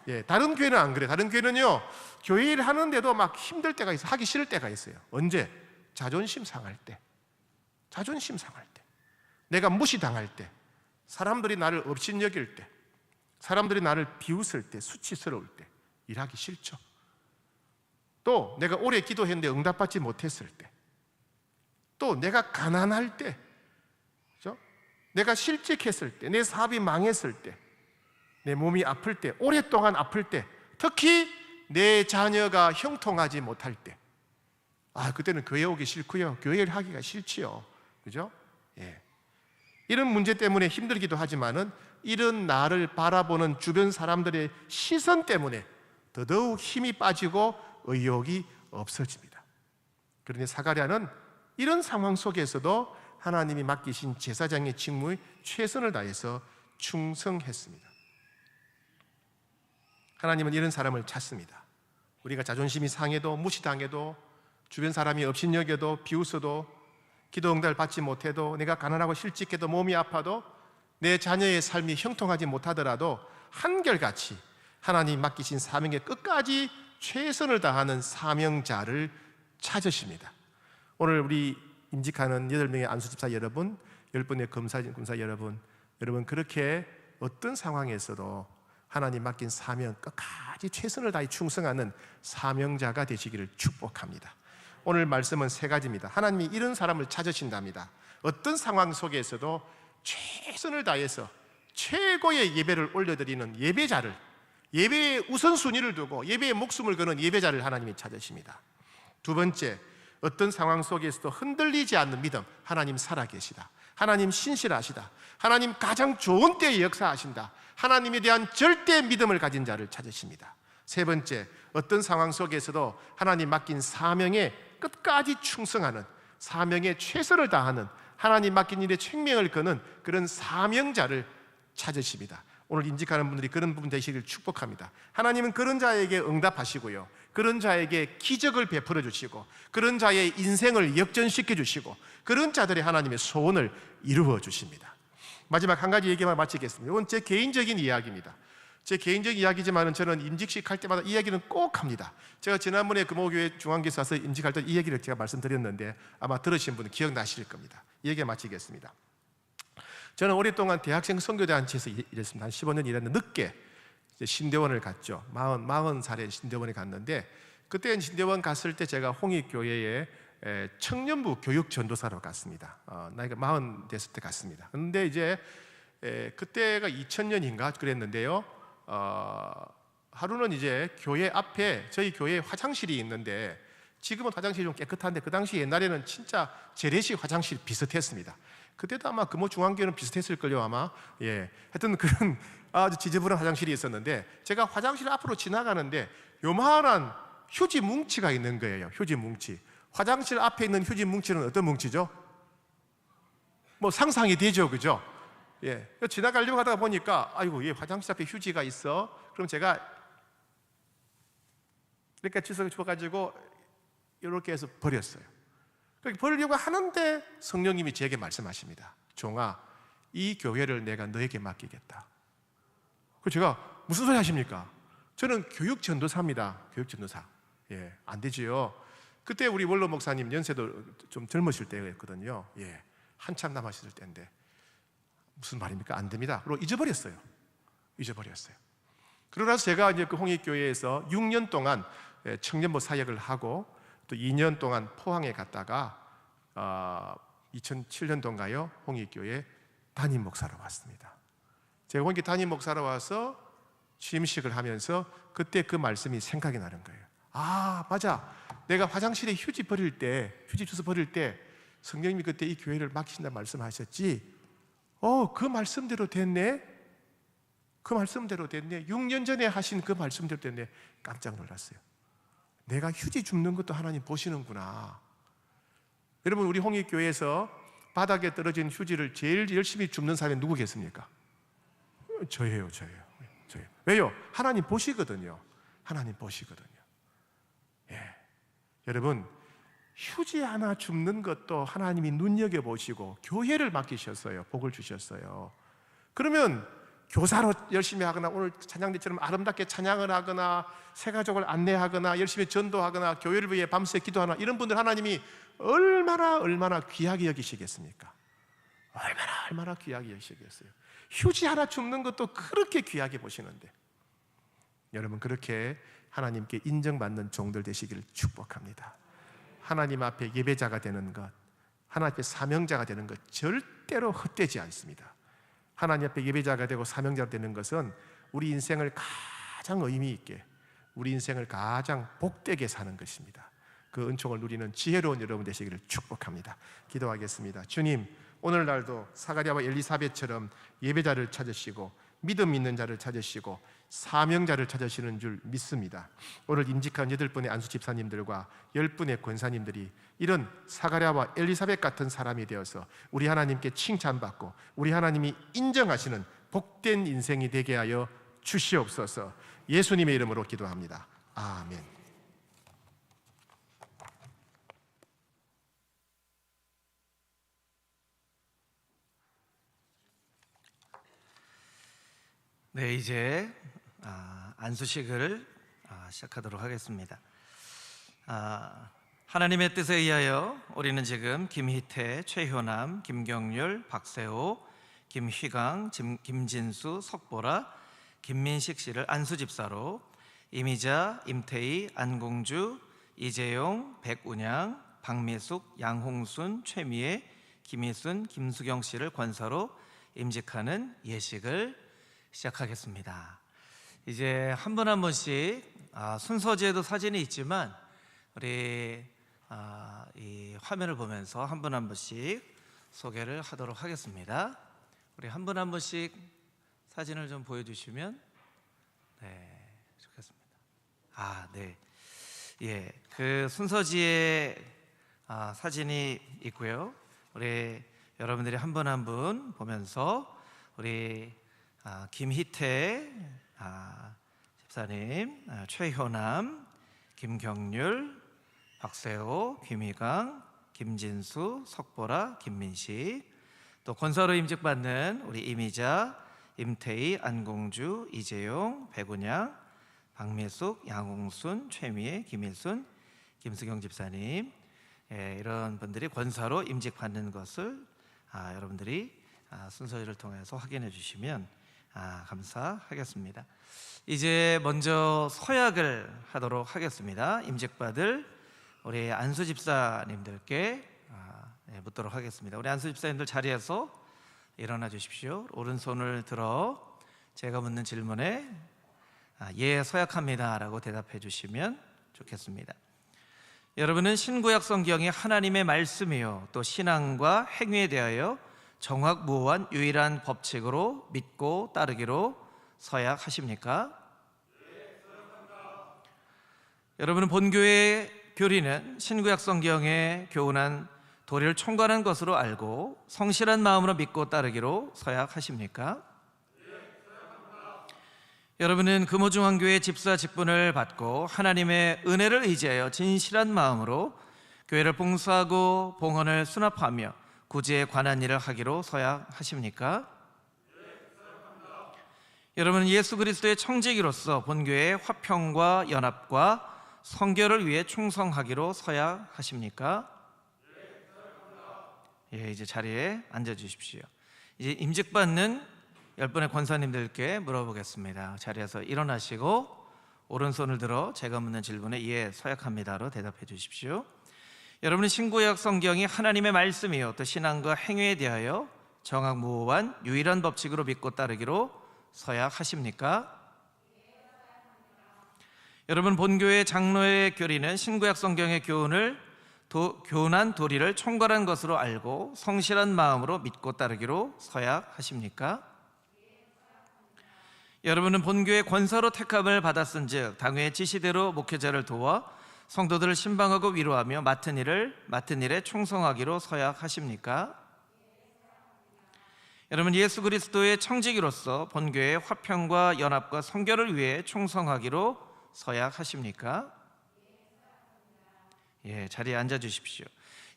예, 다른 교회는 안 그래. 다른 교회는요, 교회 일 하는데도 막 힘들 때가 있어요. 하기 싫을 때가 있어요. 언제? 자존심 상할 때. 자존심 상할 때. 내가 무시당할 때. 사람들이 나를 업신여길 때. 사람들이 나를 비웃을 때, 수치스러울 때. 일하기 싫죠. 또 내가 오래 기도했는데 응답받지 못했을 때. 또 내가 가난할 때. 내가 실직했을 때, 내 사업이 망했을 때, 내 몸이 아플 때, 오랫동안 아플 때, 특히 내 자녀가 형통하지 못할 때, 그때는 교회 오기 싫고요, 교회를 하기가 싫지요. 그죠? 예. 이런 문제 때문에 힘들기도 하지만은 이런 나를 바라보는 주변 사람들의 시선 때문에 더더욱 힘이 빠지고 의욕이 없어집니다. 그런데 사가랴는 이런 상황 속에서도 하나님이 맡기신 제사장의 직무에 최선을 다해서 충성했습니다. 하나님은 이런 사람을 찾습니다. 우리가 자존심이 상해도, 무시당해도, 주변 사람이 업신여겨도, 비웃어도, 기도 응답을 받지 못해도, 내가 가난하고 실직해도, 몸이 아파도, 내 자녀의 삶이 형통하지 못하더라도 한결같이 하나님이 맡기신 사명에 끝까지 최선을 다하는 사명자를 찾으십니다. 오늘 우리 임직하는 8명의 안수집사 여러분, 10분의 검사 여러분, 여러분 그렇게 어떤 상황에서도 하나님 맡긴 사명 끝까지 최선을 다해 충성하는 사명자가 되시기를 축복합니다. 오늘 말씀은 3가지입니다. 하나님이 이런 사람을 찾으신답니다. 어떤 상황 속에서도 최선을 다해서 최고의 예배를 올려드리는 예배자를, 예배의 우선순위를 두고 예배에 목숨을 거는 예배자를 하나님이 찾으십니다. 2번째, 어떤 상황 속에서도 흔들리지 않는 믿음, 하나님 살아계시다, 하나님 신실하시다, 하나님 가장 좋은 때에 역사하신다, 하나님에 대한 절대 믿음을 가진 자를 찾으십니다. 3번째, 어떤 상황 속에서도 하나님 맡긴 사명에 끝까지 충성하는, 사명에 최선을 다하는, 하나님 맡긴 일에 생명을 거는 그런 사명자를 찾으십니다. 오늘 임직하는 분들이 그런 부분 되시기를 축복합니다. 하나님은 그런 자에게 응답하시고요, 그런 자에게 기적을 베풀어 주시고, 그런 자의 인생을 역전시켜 주시고, 그런 자들의 하나님의 소원을 이루어 주십니다. 마지막 한 가지 얘기만 마치겠습니다. 이건 제 개인적인 이야기입니다. 제 개인적인 이야기지만 저는 임직식 할 때마다 이 이야기는 꼭 합니다. 제가 지난번에 금호교회 중앙교회에서 와서 임직할 때 이 얘기를 제가 말씀드렸는데 아마 들으신 분은 기억나실 겁니다. 이 얘기 마치겠습니다. 저는 오랫동안 대학생 선교대한체에서 일했습니다. 한 15년 일했는데 늦게 신대원을 갔죠. 40살에 신대원에 갔는데, 그때 신대원 갔을 때 제가 홍익교회에 청년부 교육 전도사로 갔습니다. 나이가 40 됐을 때 갔습니다. 그런데 이제 그때가 2000년인가 그랬는데요. 하루는 이제 교회 앞에 저희 교회 화장실이 있는데, 지금은 화장실이 좀 깨끗한데 그 당시 옛날에는 진짜 재래식 화장실 비슷했습니다. 그때도 아마 금호 중앙교회는 비슷했을걸요 아마. 하여튼 그런 아주 지저분한 화장실이 있었는데, 제가 화장실 앞으로 지나가는데 요만한 휴지 뭉치가 있는 거예요. 휴지 뭉치. 화장실 앞에 있는 휴지 뭉치는 어떤 뭉치죠? 뭐 상상이 되죠, 그죠? 지나가려고 하다가 보니까 아이고, 얘 화장실 앞에 휴지가 있어. 그럼 제가 이렇게 주워 줘가지고 이렇게 해서 버렸어요. 그렇게 버리려고 하는데 성령님이 제게 말씀하십니다. 종아, 이 교회를 내가 너에게 맡기겠다. 그래서 제가 무슨 소리 하십니까? 저는 교육 전도사입니다. 교육 전도사. 안 되지요. 그때 우리 원로 목사님 연세도 좀 젊으실 때였거든요. 한참 남았을 때인데 무슨 말입니까? 안 됩니다. 그리고 잊어버렸어요. 그러고 나서 제가 이제 그 홍익교회에서 6년 동안 청년부 사역을 하고 또 2년 동안 포항에 갔다가 2007년도인가요? 홍익교회 담임 목사로 왔습니다. 제가 홍익 담임 목사로 와서 취임식을 하면서 그때 그 말씀이 생각이 나는 거예요. 아, 맞아. 내가 화장실에 휴지 주스 버릴 때 성령님이 그때 이 교회를 맡기신다 말씀하셨지. 그 말씀대로 됐네. 6년 전에 하신 그 말씀대로 됐네. 깜짝 놀랐어요. 내가 휴지 줍는 것도 하나님 보시는구나. 여러분, 우리 홍익교회에서 바닥에 떨어진 휴지를 제일 열심히 줍는 사람이 누구 계십니까? 저예요. 왜요? 하나님 보시거든요. 여러분, 휴지 하나 줍는 것도 하나님이 눈여겨보시고 교회를 맡기셨어요. 복을 주셨어요. 그러면 교사로 열심히 하거나 오늘 찬양대처럼 아름답게 찬양을 하거나 새가족을 안내하거나 열심히 전도하거나 교회를 위해 밤새 기도하나, 이런 분들 하나님이 얼마나 귀하게 여기시겠습니까? 얼마나 귀하게 여기시겠어요. 휴지 하나 줍는 것도 그렇게 귀하게 보시는데, 여러분 그렇게 하나님께 인정받는 종들 되시기를 축복합니다. 하나님 앞에 예배자가 되는 것, 하나님 앞에 사명자가 되는 것 절대로 헛되지 않습니다. 하나님 앞에 예배자가 되고 사명자가 되는 것은 우리 인생을 가장 의미 있게, 우리 인생을 가장 복되게 사는 것입니다. 그 은총을 누리는 지혜로운 여러분 되시기를 축복합니다. 기도하겠습니다. 주님, 오늘날도 사가랴와 엘리사벳처럼 예배자를 찾으시고 믿음 있는 자를 찾으시고 사명자를 찾으시는 줄 믿습니다. 오늘 임직한 8분의 안수 집사님들과 10분의 권사님들이 이런 사가랴와 엘리사벳 같은 사람이 되어서 우리 하나님께 칭찬받고 우리 하나님이 인정하시는 복된 인생이 되게 하여 주시옵소서. 예수님의 이름으로 기도합니다. 아멘. 네, 이제 안수식을 시작하도록 하겠습니다. 하나님의 뜻에 의하여 우리는 지금 김희태, 최효남, 김경률, 박세호, 김휘강, 김진수, 석보라, 김민식 씨를 안수집사로, 이미자, 임태희, 안공주, 이재용, 백운양, 박미숙, 양홍순, 최미애, 김희순, 김수경 씨를 권사로 임직하는 예식을 시작하겠습니다. 이제 한 분 한 분씩 순서지에도 사진이 있지만 우리 이 화면을 보면서 한 분 한 분씩 소개를 하도록 하겠습니다. 우리 한 분 한 분씩 사진을 좀 보여주시면 좋겠습니다. 네, 예, 그 순서지에 사진이 있고요. 우리 여러분들이 한 분 한 분 보면서 우리 김희태 집사님, 최효남, 김경률, 박세호, 김희강, 김진수, 석보라, 김민식, 또 권사로 임직받는 우리 이미자, 임태희, 안공주, 이재용, 백운양, 박미숙, 양홍순, 최미애, 김일순, 김수경 집사님, 이런 분들이 권사로 임직받는 것을 여러분들이 순서를 통해서 확인해 주시면 감사하겠습니다. 이제 먼저 서약을 하도록 하겠습니다. 임직받을 우리 안수 집사님들께 묻도록 하겠습니다. 우리 안수 집사님들 자리에서 일어나 주십시오. 오른손을 들어 제가 묻는 질문에 예, 서약합니다 라고 대답해 주시면 좋겠습니다. 여러분은 신구약 성경이 하나님의 말씀이요 또 신앙과 행위에 대하여 정확무오한 유일한 법칙으로 믿고 따르기로 서약하십니까? 여러분은 본교의 교리는 신구약 성경의 교훈한 도리를 총괄한 것으로 알고 성실한 마음으로 믿고 따르기로 서약하십니까? 여러분은 금호중앙교회 집사 직분을 받고 하나님의 은혜를 의지하여 진실한 마음으로 교회를 봉사하고 봉헌을 수납하며 구제에 관한 일을 하기로 서약하십니까? 여러분은 예수 그리스도의 청지기로서 본교회의 화평과 연합과 성결을 위해 충성하기로 서약하십니까? 예, 이제 자리에 앉아 주십시오. 이제 임직받는 10분의 권사님들께 물어보겠습니다. 자리에서 일어나시고 오른손을 들어 제가 묻는 질문에 예, 서약합니다로 대답해 주십시오. 여러분은 신구약 성경이 하나님의 말씀이요 또 신앙과 행위에 대하여 정확무오한 유일한 법칙으로 믿고 따르기로 서약하십니까? 여러분, 본교회 장로의 교리는 신구약 성경의 교훈한 도리를 총괄한 것으로 알고 성실한 마음으로 믿고 따르기로 서약하십니까? 여러분은 본교회 권사로 택함을 받았은즉 당회의 지시대로 목회자를 도와 성도들을 신방하고 위로하며 맡은 일에 충성하기로 서약하십니까? 여러분, 예수 그리스도의 청지기로서 본교회의 화평과 연합과 성결을 위해 충성하기로 서약하십니까? 예, 자리에 앉아 주십시오.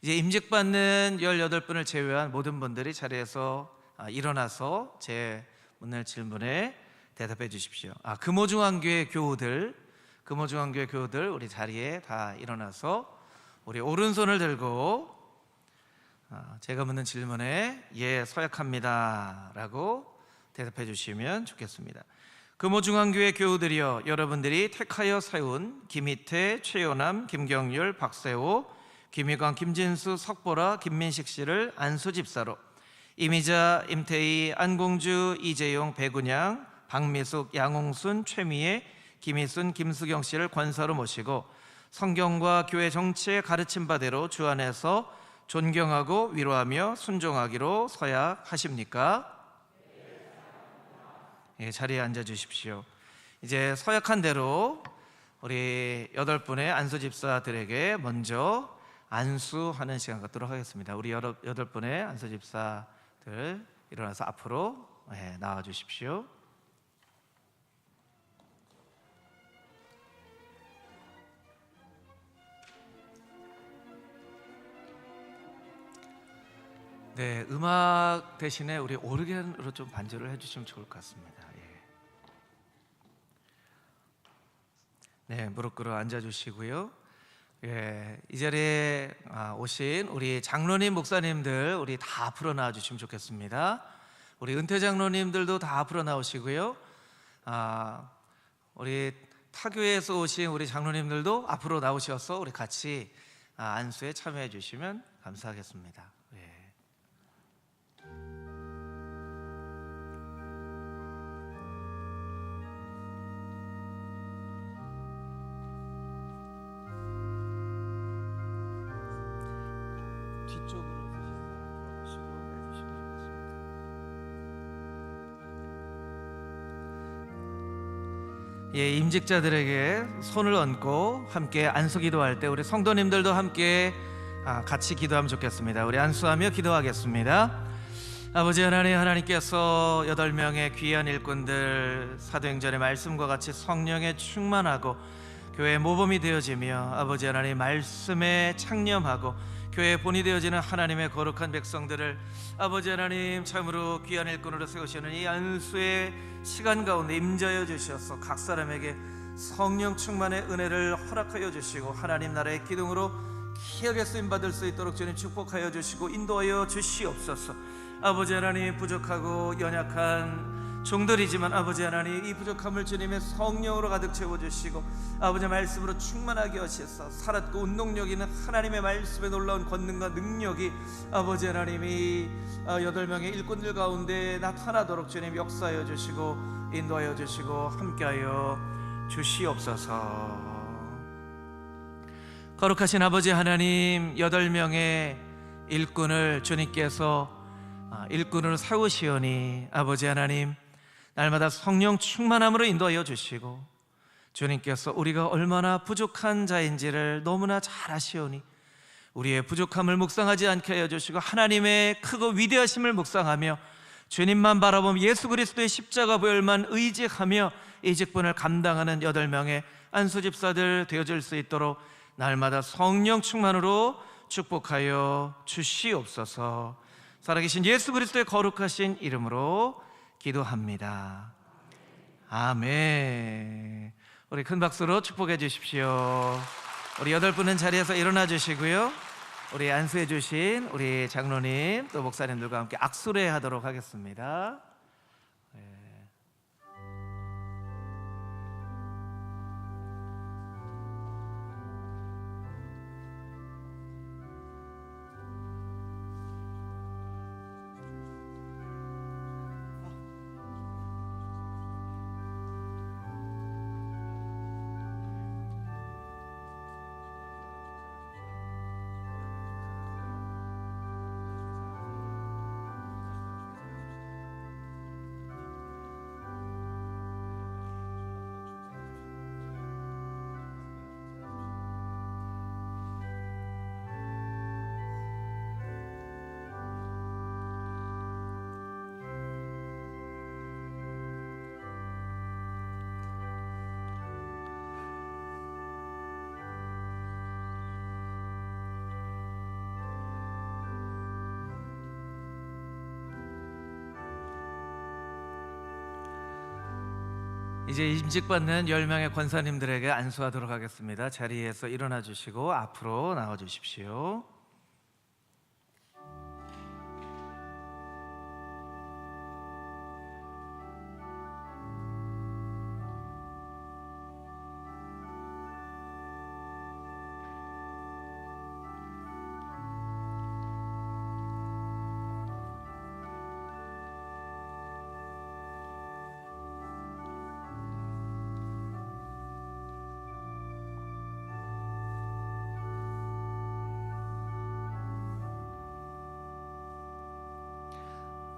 이제 임직받는 18분을 제외한 모든 분들이 자리에서 일어나서 제 묻는 질문에 대답해 주십시오. 금호중앙교회 교우들 우리 자리에 다 일어나서 우리 오른손을 들고 제가 묻는 질문에 예, 서약합니다 라고 대답해 주시면 좋겠습니다. 금호중앙교회 교우들이여, 여러분들이 택하여 세운 김희태, 최효남, 김경률, 박세호, 김희광, 김진수, 석보라, 김민식 씨를 안수집사로, 이미자, 임태희, 안공주, 이재용, 백운양, 박미숙, 양홍순, 최미애, 김희순, 김수경 씨를 권사로 모시고 성경과 교회 정치의 가르침 바대로 주 안에서 존경하고 위로하며 순종하기로 서약하십니까? 예, 자리에 앉아 주십시오. 이제 서약한 대로 우리 8분의 안수집사들에게 먼저 안수하는 시간 갖도록 하겠습니다. 우리 8분의 안수집사들 일어나서 앞으로 나와 주십시오. 네, 음악 대신에 우리 오르겐으로 좀 반주를 해주시면 좋을 것 같습니다. 예. 네, 무릎 꿇어 앉아주시고요. 예, 이 자리에 오신 우리 장로님, 목사님들 우리 다 앞으로 나와 주시면 좋겠습니다. 우리 은퇴 장로님들도 다 앞으로 나오시고요. 우리 타교에서 오신 우리 장로님들도 앞으로 나오셔서 우리 같이 안수에 참여해 주시면 감사하겠습니다. 예. 뒤쪽으로 들어가시고 해주시면 좋겠습니다. 예, 임직자들에게 손을 얹고 함께 안수 기도할 때 우리 성도님들도 함께 같이 기도하면 좋겠습니다. 우리 안수하며 기도하겠습니다. 아버지 하나님, 하나님께서 8명의 귀한 일꾼들 사도행전의 말씀과 같이 성령에 충만하고 교회의 모범이 되어지며 아버지 하나님 말씀에 창념하고 교회의 본이 되어지는 하나님의 거룩한 백성들을 아버지 하나님 참으로 귀한 일꾼으로 세우시는 이 안수의 시간 가운데 임자여 주셔서 각 사람에게 성령 충만의 은혜를 허락하여 주시고 하나님 나라의 기둥으로 귀하게 쓰임받을 수 있도록 주님 축복하여 주시고 인도하여 주시옵소서. 아버지 하나님, 부족하고 연약한 종들이지만 아버지 하나님 이 부족함을 주님의 성령으로 가득 채워주시고 아버지 말씀으로 충만하게 하셔서 살았고 운동력 있는 하나님의 말씀에 놀라운 권능과 능력이 아버지 하나님이 8명의 일꾼들 가운데 나타나도록 주님 역사하여 주시고 인도하여 주시고 함께하여 주시옵소서. 거룩하신 아버지 하나님, 8명의 일꾼을 주님께서 일꾼으로 세우시오니 아버지 하나님 날마다 성령 충만함으로 인도하여 주시고 주님께서 우리가 얼마나 부족한 자인지를 너무나 잘 아시오니 우리의 부족함을 묵상하지 않게 하여 주시고 하나님의 크고 위대하심을 묵상하며 주님만 바라보며 예수 그리스도의 십자가 보혈만 의지하며 이 직분을 감당하는 8명의 안수집사들 되어질 수 있도록 날마다 성령 충만으로 축복하여 주시옵소서. 살아계신 예수 그리스도의 거룩하신 이름으로 기도합니다. 아멘. 우리 큰 박수로 축복해 주십시오. 우리 8분은 자리에서 일어나 주시고요. 우리 안수해 주신 우리 장로님 또 목사님들과 함께 악수례 하도록 하겠습니다. 이제 임직받는 10명의 권사님들에게 안수하도록 하겠습니다. 자리에서 일어나 주시고 앞으로 나와 주십시오.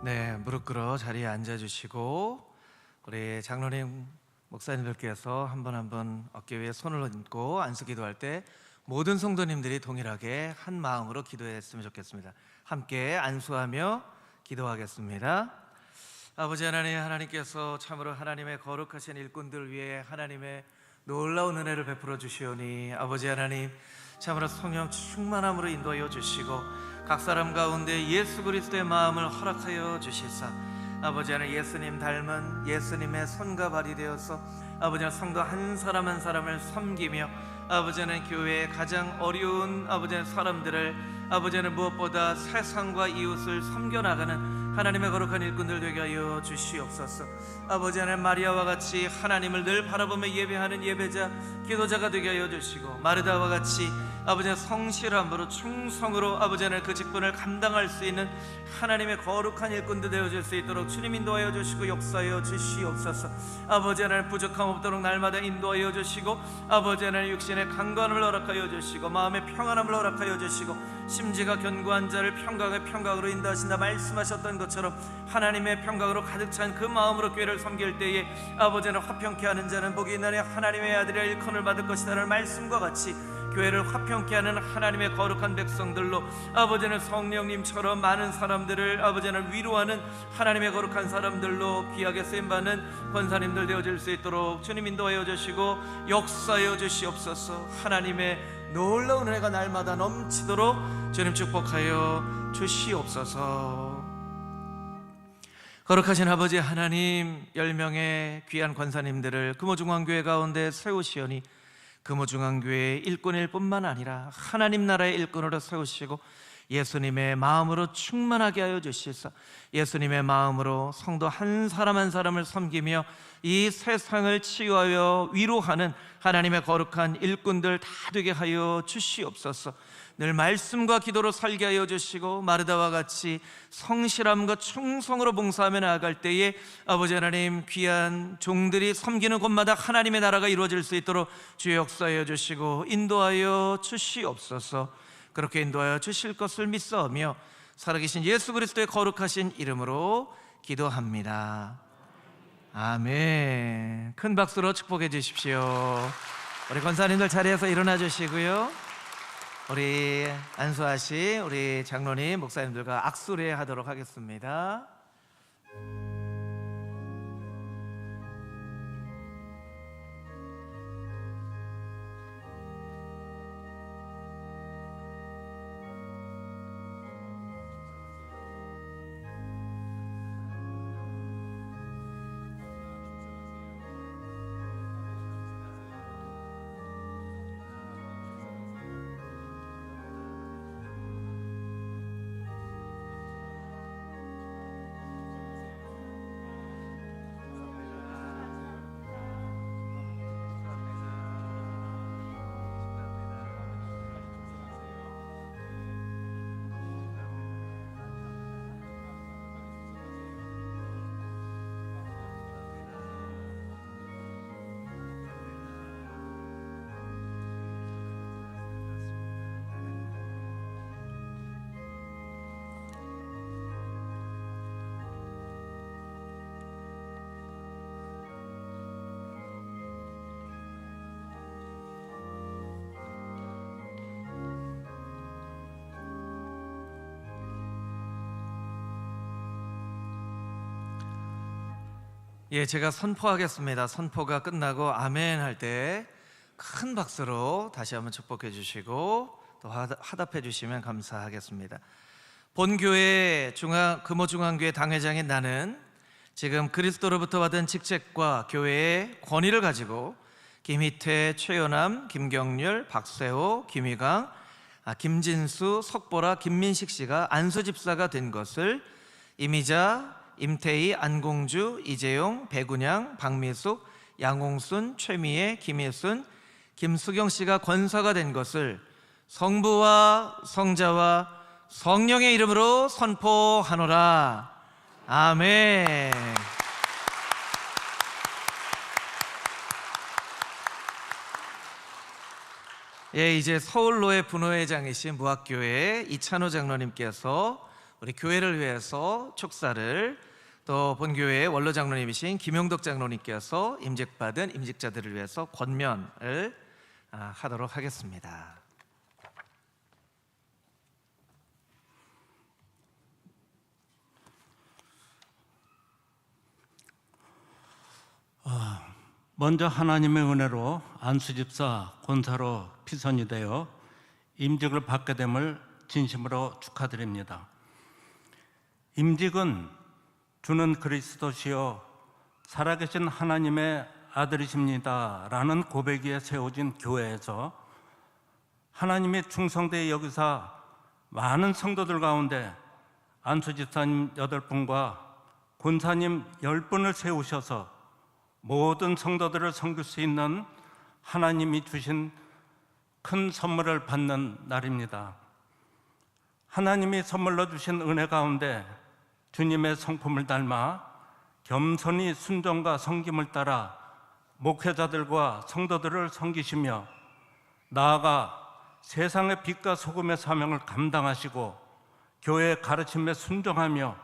네, 무릎 꿇어 자리에 앉아 주시고 우리 장로님 목사님들께서 한 분 한 분 어깨 위에 손을 얹고 안수 기도할 때 모든 성도님들이 동일하게 한 마음으로 기도했으면 좋겠습니다. 함께 안수하며 기도하겠습니다. 아버지 하나님, 하나님께서 참으로 하나님의 거룩하신 일꾼들 위해 하나님의 놀라운 은혜를 베풀어 주시오니 아버지 하나님 참으로 성령 충만함으로 인도하여 주시고 각 사람 가운데 예수 그리스도의 마음을 허락하여 주시사 아버지 하나님 예수님 닮은 예수님의 손과 발이 되어서 아버지는 성도 한 사람 한 사람을 섬기며 아버지는 교회의 가장 어려운 아버지는 사람들을 아버지는 무엇보다 세상과 이웃을 섬겨나가는 하나님의 거룩한 일꾼들 되게 하여 주시옵소서. 아버지는 마리아와 같이 하나님을 늘 바라보며 예배하는 예배자 기도자가 되게 하여 주시고, 마르다와 같이 아버지의 성실함으로 충성으로 아버지는 그 직분을 감당할 수 있는 하나님의 거룩한 일꾼들 되어줄 수 있도록 주님 인도하여 주시고 역사하여 주시옵소서. 아버지는 부족함 없도록 날마다 인도하여 주시고, 아버지는 육신의 강건함을 허락하여 주시고 마음의 평안함을 허락하여 주시고, 심지가 견고한 자를 평강의 평강으로 인도하신다 말씀하셨던 것처럼 하나님의 평강으로 가득 찬 그 마음으로 교회를 섬길 때에 아버지는 화평케 하는 자는 복이 있나니 하나님의 아들이라 일컬음을 받을 것이다라는 말씀과 같이 교회를 화평케 하는 하나님의 거룩한 백성들로 아버지는 성령님처럼 많은 사람들을 아버지는 위로하는 하나님의 거룩한 사람들로 귀하게 쓰임받는 권사님들 되어질 수 있도록 주님 인도하여 주시고 역사하여 주시옵소서. 하나님의 놀라운 은혜가 날마다 넘치도록 주님 축복하여 주시옵소서. 거룩하신 아버지 하나님, 10명의 귀한 권사님들을 금호중앙교회 가운데 세우시오니 금호중앙교회의 일꾼일 뿐만 아니라 하나님 나라의 일꾼으로 세우시고 예수님의 마음으로 충만하게 하여 주시사 예수님의 마음으로 성도 한 사람 한 사람을 섬기며 이 세상을 치유하여 위로하는 하나님의 거룩한 일꾼들 다 되게 하여 주시옵소서. 늘 말씀과 기도로 살게 하여 주시고 마르다와 같이 성실함과 충성으로 봉사하며 나아갈 때에 아버지 하나님 귀한 종들이 섬기는 곳마다 하나님의 나라가 이루어질 수 있도록 주의 역사하여 주시고 인도하여 주시옵소서. 그렇게 인도하여 주실 것을 믿사오며 살아계신 예수 그리스도의 거룩하신 이름으로 기도합니다. 아멘. 큰 박수로 축복해 주십시오. 우리 권사님들 자리에서 일어나 주시고요, 우리 안수하시 우리 장로님 목사님들과 악수례 하도록 하겠습니다. 예, 제가 선포하겠습니다. 선포가 끝나고 아멘 할 때 큰 박수로 다시 한번 축복해 주시고 또 화답해 주시면 감사하겠습니다. 본교회 금호중앙교회 당회장인 나는 지금 그리스도로부터 받은 직책과 교회의 권위를 가지고 김희태, 최연암, 김경률, 박세호, 김희강, 김진수, 석보라, 김민식 씨가 안수집사가 된 것을 이미자, 임태희, 안공주, 이재용, 배군양, 박미숙, 양홍순, 최미애, 김혜순, 김수경 씨가 권사가 된 것을 성부와 성자와 성령의 이름으로 선포하노라. 아멘. 예, 이제 서울로의 분회장이신 무학교회 이찬호 장로님께서 우리 교회를 위해서 축사를, 또 본교회의 원로 장로님이신 김용덕 장로님께서 임직받은 임직자들을 위해서 권면을 하도록 하겠습니다. 먼저 하나님의 은혜로 안수집사 권사로 피선이 되어 임직을 받게 됨을 진심으로 축하드립니다. 임직은 주는 그리스도시요 살아계신 하나님의 아들이십니다라는 고백 위에 세워진 교회에서 하나님의 충성되게 여기사 많은 성도들 가운데 안수 집사님 8분과 권사님 10분을 세우셔서 모든 성도들을 섬길 수 있는 하나님이 주신 큰 선물을 받는 날입니다. 하나님이 선물로 주신 은혜 가운데 주님의 성품을 닮아 겸손히 순종과 섬김을 따라 목회자들과 성도들을 섬기시며 나아가 세상의 빛과 소금의 사명을 감당하시고 교회의 가르침에 순종하며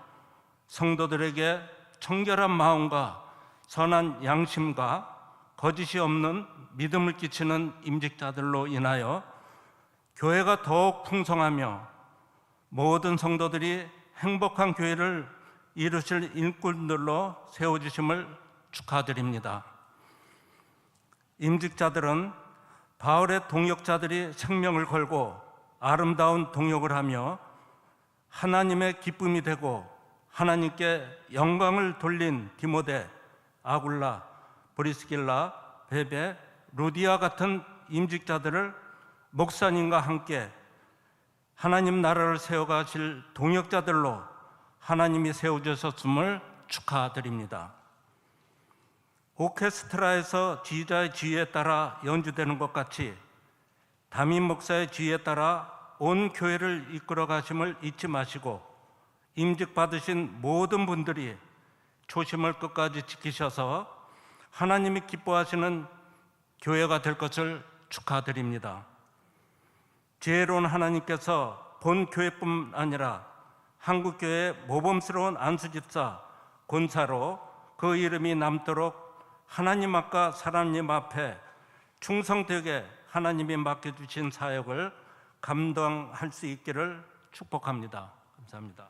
성도들에게 청결한 마음과 선한 양심과 거짓이 없는 믿음을 끼치는 임직자들로 인하여 교회가 더욱 풍성하며 모든 성도들이 행복한 교회를 이루실 일꾼들로 세워주심을 축하드립니다. 임직자들은 바울의 동역자들이 생명을 걸고 아름다운 동역을 하며 하나님의 기쁨이 되고 하나님께 영광을 돌린 디모데, 아굴라, 브리스길라, 베베, 루디아 같은 임직자들을 목사님과 함께 하나님 나라를 세워가실 동역자들로 하나님이 세워주셨음을 축하드립니다. 오케스트라에서 지휘자의 지휘에 따라 연주되는 것 같이 담임 목사의 지휘에 따라 온 교회를 이끌어 가심을 잊지 마시고 임직 받으신 모든 분들이 초심을 끝까지 지키셔서 하나님이 기뻐하시는 교회가 될 것을 축하드립니다. 지혜로운 하나님께서 본 교회뿐 아니라 한국교회의 모범스러운 안수집사, 권사로 그 이름이 남도록 하나님 앞과 사람님 앞에 충성되게 하나님이 맡겨주신 사역을 감당할 수 있기를 축복합니다. 감사합니다.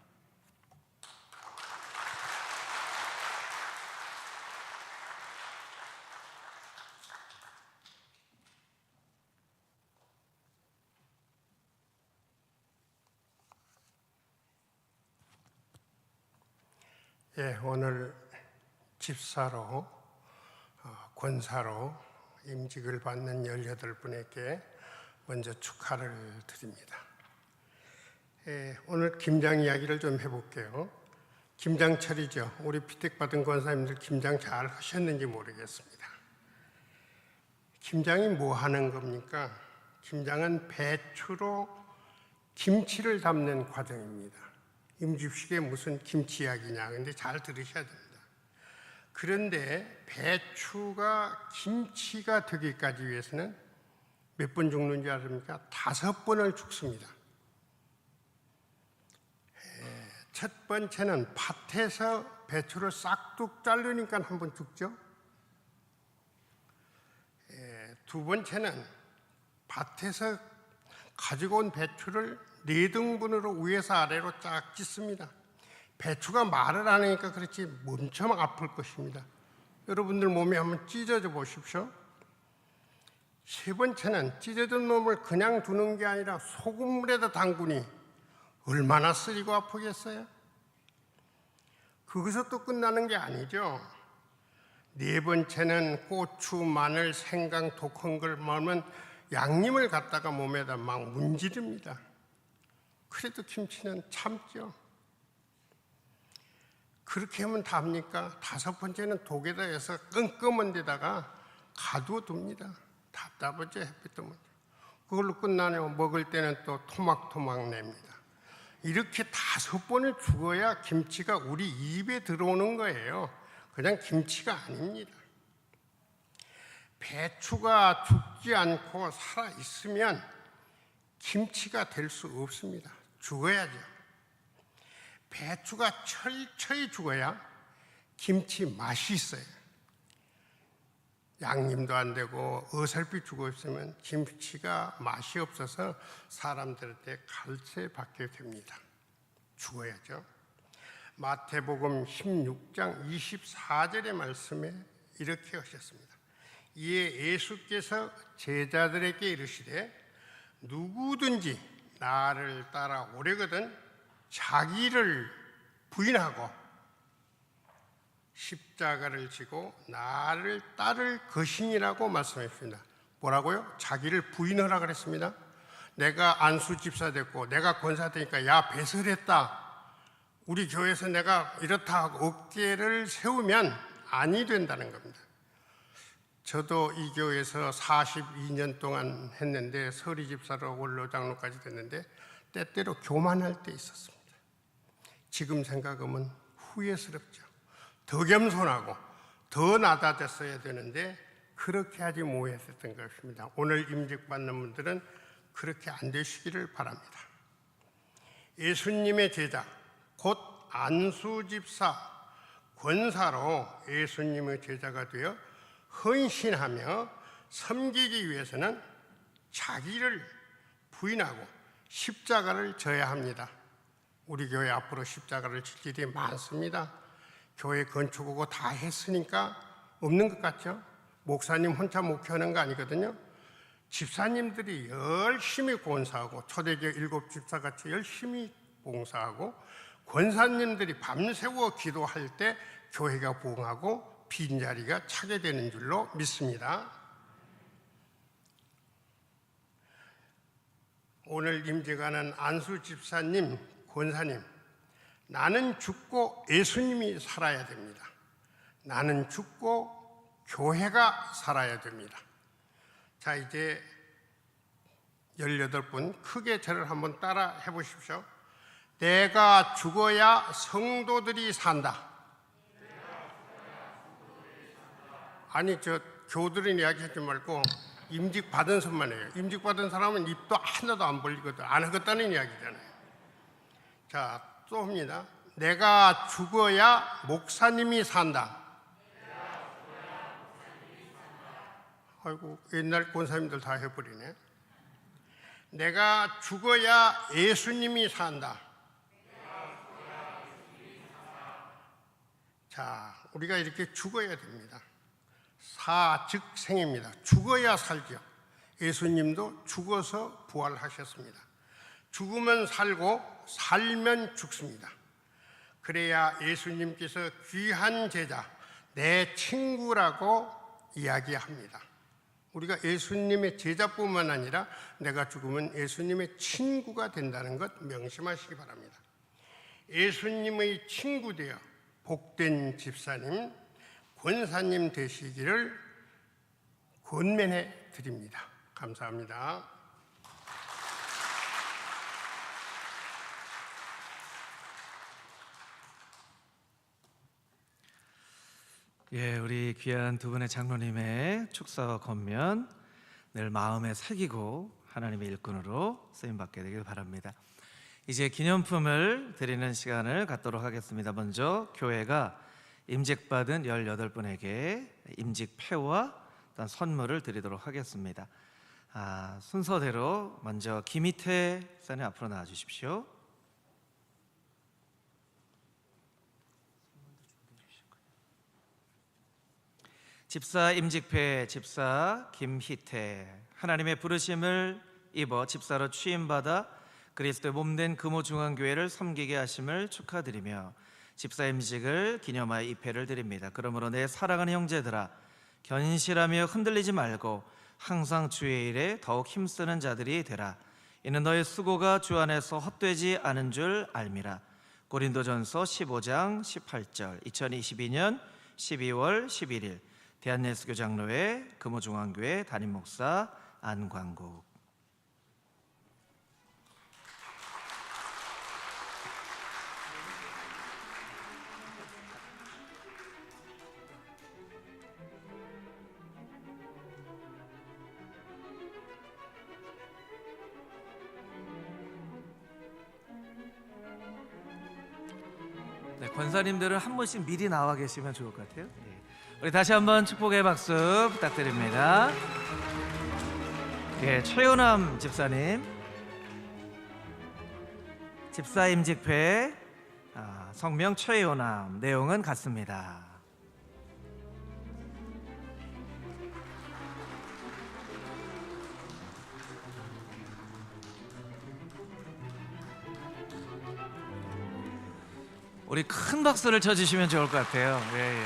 예, 오늘 집사로 권사로 임직을 받는 18분에게 먼저 축하를 드립니다. 예, 오늘 김장 이야기를 좀 해볼게요. 김장철이죠. 우리 피택받은 권사님들 김장 잘 하셨는지 모르겠습니다. 김장이 뭐 하는 겁니까? 김장은 배추로 김치를 담는 과정입니다. 임직식에 무슨 김치 이야기냐. 근데 잘 들으셔야 됩니다. 그런데 배추가 김치가 되기까지 위해서는 몇 번 죽는 줄 아십니까? 5번을 죽습니다. 첫 번째는 밭에서 배추를 싹둑 자르니까 한 번 죽죠. 두 번째는 밭에서 가지고 온 배추를 4등분으로 위에서 아래로 쫙 찢습니다. 배추가 말을 안 하니까 그렇지 엄청 아플 것입니다. 여러분들 몸에 한번 찢어져 보십시오. 세 번째는 찢어진 놈을 그냥 두는 게 아니라 소금물에다 담그니 얼마나 쓰리고 아프겠어요? 거기서 또 끝나는 게 아니죠. 네 번째는 고추, 마늘, 생강, 독한 걸 먹으면 양념을 갖다가 몸에다 막 문지릅니다. 그래도 김치는 참죠. 그렇게 하면 답니까? 5번째는 독에다 해서 끈끈한 데다가 가두어 둡니다. 답답하죠, 햇빛도 못. 그걸로 끝나네요. 먹을 때는 또 토막토막 냅니다. 이렇게 5번을 죽어야 김치가 우리 입에 들어오는 거예요. 그냥 김치가 아닙니다. 배추가 죽지 않고 살아있으면 김치가 될 수 없습니다. 죽어야죠. 배추가 철저히 죽어야 김치 맛이 있어요. 양념도 안 되고 어설피 죽어 있으면 김치가 맛이 없어서 사람들한테 갈채 받게 됩니다. 죽어야죠. 마태복음 16장 24절의 말씀에 이렇게 하셨습니다. 이에 예수께서 제자들에게 이르시되 누구든지 나를 따라오려거든 자기를 부인하고 십자가를 지고 나를 따를 것이니라고 말씀했습니다. 뭐라고요? 자기를 부인하라 그랬습니다. 내가 안수 집사 됐고 내가 권사 되니까 야 배설했다, 우리 교회에서 내가 이렇다 하고 어깨를 세우면 아니 된다는 겁니다. 저도 이 교회에서 42년 동안 했는데 서리 집사로 원로 장로까지 됐는데 때때로 교만할 때 있었습니다. 지금 생각하면 후회스럽죠. 더 겸손하고 더 낮아졌어야 되는데 그렇게 하지 못했던 것입니다. 오늘 임직받는 분들은 그렇게 안 되시기를 바랍니다. 예수님의 제자 곧 안수집사 권사로 예수님의 제자가 되어 헌신하며 섬기기 위해서는 자기를 부인하고 십자가를 져야 합니다. 우리 교회 앞으로 십자가를 질 일이 많습니다. 교회 건축하고 다 했으니까 없는 것 같죠? 목사님 혼자 목회하는 거 아니거든요. 집사님들이 열심히 권사하고 초대교회 7집사같이 열심히 봉사하고 권사님들이 밤새워 기도할 때 교회가 부흥하고 빈자리가 차게 되는 줄로 믿습니다. 오늘 임직하는 안수 집사님, 권사님, 나는 죽고 예수님이 살아야 됩니다. 나는 죽고 교회가 살아야 됩니다. 자, 이제 18분 크게 저를 한번 따라 해보십시오. 내가 죽어야 성도들이 산다. 아니, 저 교들은 이야기하지 말고 임직 받은 사람만 해요. 임직 받은 사람은 입도 하나도 안 벌리거든. 안 하겠다는 이야기잖아요. 자, 또 합니다. 내가 죽어야 목사님이 산다. 아이고, 옛날 권사님들 다 해버리네. 내가 죽어야 예수님이 산다. 자, 우리가 이렇게 죽어야 됩니다. 사 즉 생입니다. 죽어야 살죠. 예수님도 죽어서 부활하셨습니다. 죽으면 살고 살면 죽습니다. 그래야 예수님께서 귀한 제자, 내 친구라고 이야기합니다. 우리가 예수님의 제자뿐만 아니라 내가 죽으면 예수님의 친구가 된다는 것 명심하시기 바랍니다. 예수님의 친구 되어 복된 집사님, 권사님 되시기를 권면해 드립니다. 감사합니다. 예, 우리 귀한 두 분의 장로님의 축사와 권면 늘 마음에 새기고 하나님의 일꾼으로 쓰임받게 되길 바랍니다. 이제 기념품을 드리는 시간을 갖도록 하겠습니다. 먼저 교회가 임직받은 18분에게 임직패와 어떤 선물을 드리도록 하겠습니다. 순서대로 먼저 김희태 사님 앞으로 나와 주십시오. 집사 임직패 집사 김희태, 하나님의 부르심을 입어 집사로 취임받아 그리스도의 몸된 금호중앙교회를 섬기게 하심을 축하드리며 집사 임직을 기념하여 이 패를 드립니다. 그러므로 내 사랑하는 형제들아, 견실하며 흔들리지 말고 항상 주의 일에 더욱 힘쓰는 자들이 되라. 이는 너의 수고가 주 안에서 헛되지 않은 줄 알미라. 고린도전서 15장 18절. 2022년 12월 11일 대한예수교 장로회 금호중앙교회 담임목사 안광국. 네, 권사님들은 한 번씩 미리 나와 계시면 좋을 것 같아요. 네. 우리 다시 한번 축복의 박수 부탁드립니다. 네, 최윤남 집사님, 집사 임직패, 성명 최윤남, 내용은 같습니다. 우리 큰 박수를 쳐주시면 좋을 것 같아요. 예, 예.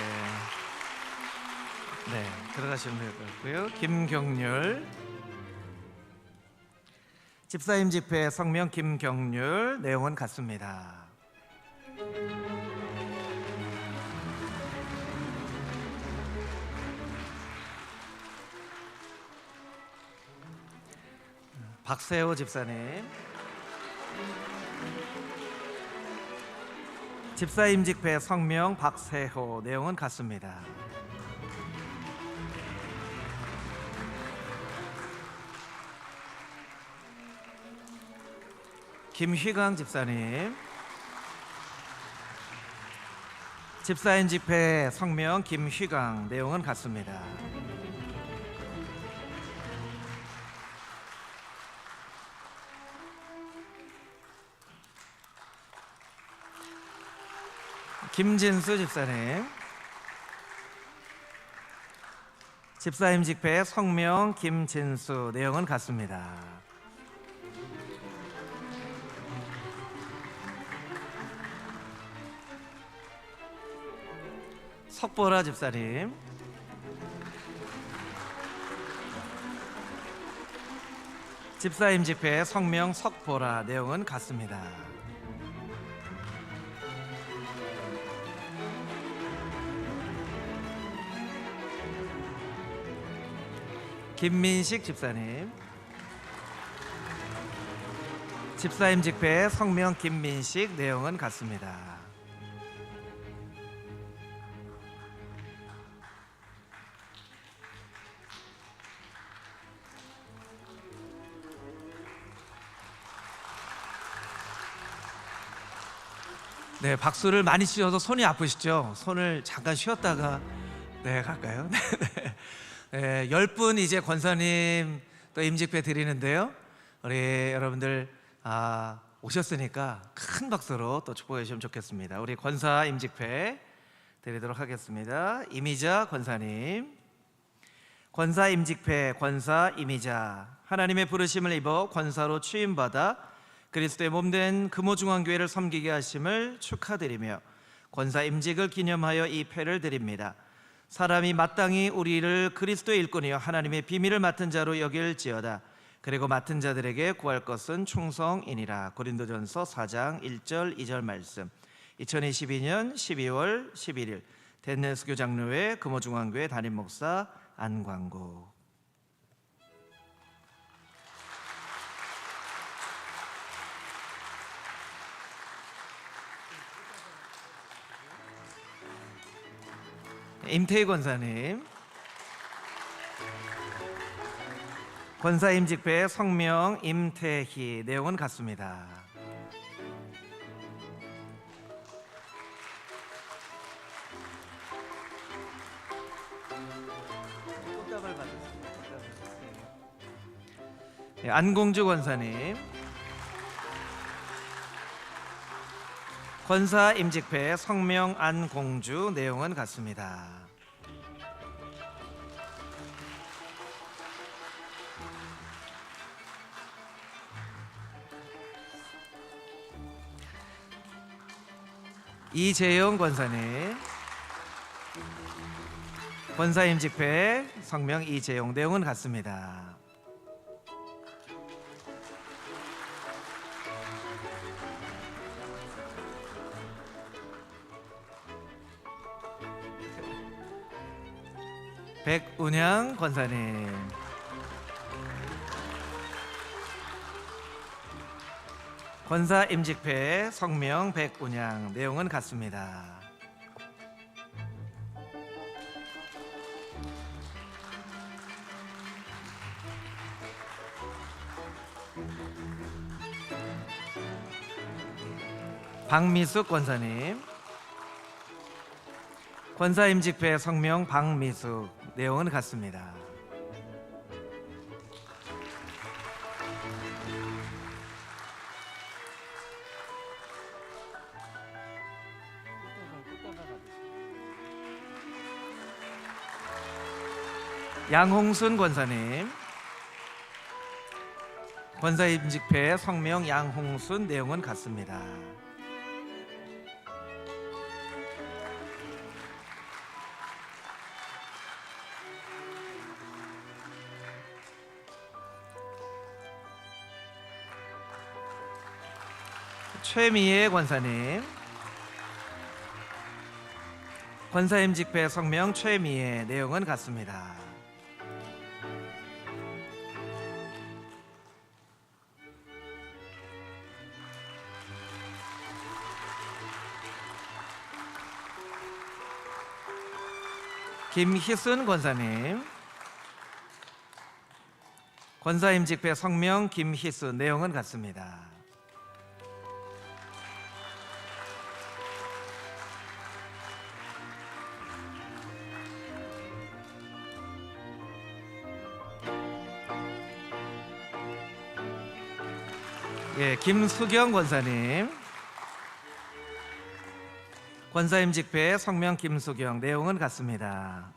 네, 들어가시면 될 것 같고요. 김경률 집사임 집회 성명 김경률. 내용은 같습니다. 박세호 집사님 집사임 집회 성명 박세호. 내용은 같습니다. 김휘강 집사님 집사임 집회 성명 김휘강. 내용은 같습니다. 김진수 집사님 집사임 집회 성명 김진수. 내용은 같습니다. 석보라 집사님 집사임 집회 성명 석보라. 내용은 같습니다. 김민식 집사님 집사임 집회 성명 김민식. 내용은 같습니다. 네, 박수를 많이 치셔서 손이 아프시죠? 손을 잠깐 쉬었다가 네, 갈까요? 네, 10분 이제 권사님 또 임직회 드리는데요. 우리 여러분들 오셨으니까 큰 박수로 또 축복해 주시면 좋겠습니다. 우리 권사 임직회 드리도록 하겠습니다. 이미자 권사님. 권사 임직회 권사 이미자. 하나님의 부르심을 입어 권사로 취임받아 그리스도의 몸된 금호중앙교회를 섬기게 하심을 축하드리며 권사 임직을 기념하여 이 패를 드립니다. 사람이 마땅히 우리를 그리스도의 일꾼이여 하나님의 비밀을 맡은 자로 여길지어다. 그리고 맡은 자들에게 구할 것은 충성이니라. 고린도전서 4장 1절 2절 말씀. 2022년 12월 11일 댄네스교 장로회 금호중앙교회 담임 목사 안광구. 임태희 권사님 권사 임직회 성명 임태희. 내용은 같습니다. 네, 안공주 권사님 권사 임직회 성명 안공주. 내용은 같습니다. 이재영 권사님 권사 임직회 성명 이재용. 내용은 같습니다. 백운양 권사님 권사 임직회 성명 백운양. 내용은 같습니다. 박미숙 권사님 권사 임직회 성명 박미숙. 내용은 같습니다. 양홍순 권사님 권사 임직회 성명 양홍순. 내용은 같습니다. 최미애 권사님. 권사임직배 성명 최미애. 내용은 같습니다. 김희순 권사님. 권사임직배 성명 김희순. 내용은 같습니다. 예, 김수경 권사님. 권사임직배 성명 김수경. 내용은 같습니다.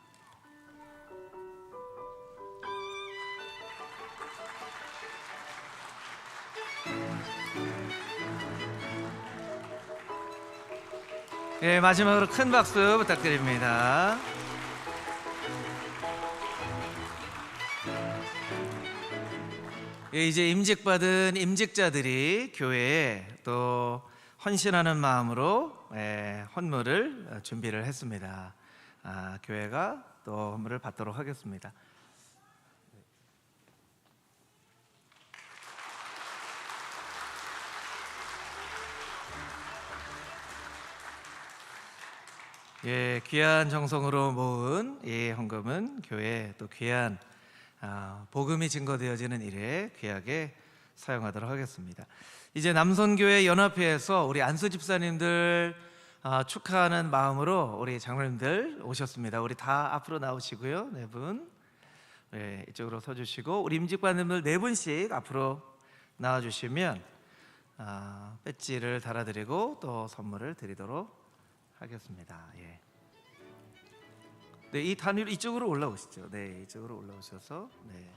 예, 마지막으로 큰 박수 부탁드립니다. 예, 이제 임직받은 임직자들이 교회에 또 헌신하는 마음으로 헌물을 준비를 했습니다. 교회가 또 헌물을 받도록 하겠습니다. 예, 귀한 정성으로 모은 이 헌금은 교회 또 귀한 복음이 증거되어지는 일에 귀하게 사용하도록 하겠습니다. 이제 남선교회 연합회에서 우리 안수 집사님들 축하하는 마음으로 우리 장로님들 오셨습니다. 우리 다 앞으로 나오시고요. 네 분, 네, 이쪽으로 서주시고 우리 임직관님들 네 분씩 앞으로 나와주시면 배지를 달아드리고 또 선물을 드리도록 하겠습니다. 예. 네, 이 단위로 이쪽으로 올라오시죠. 네, 이쪽으로 올라오셔서 네.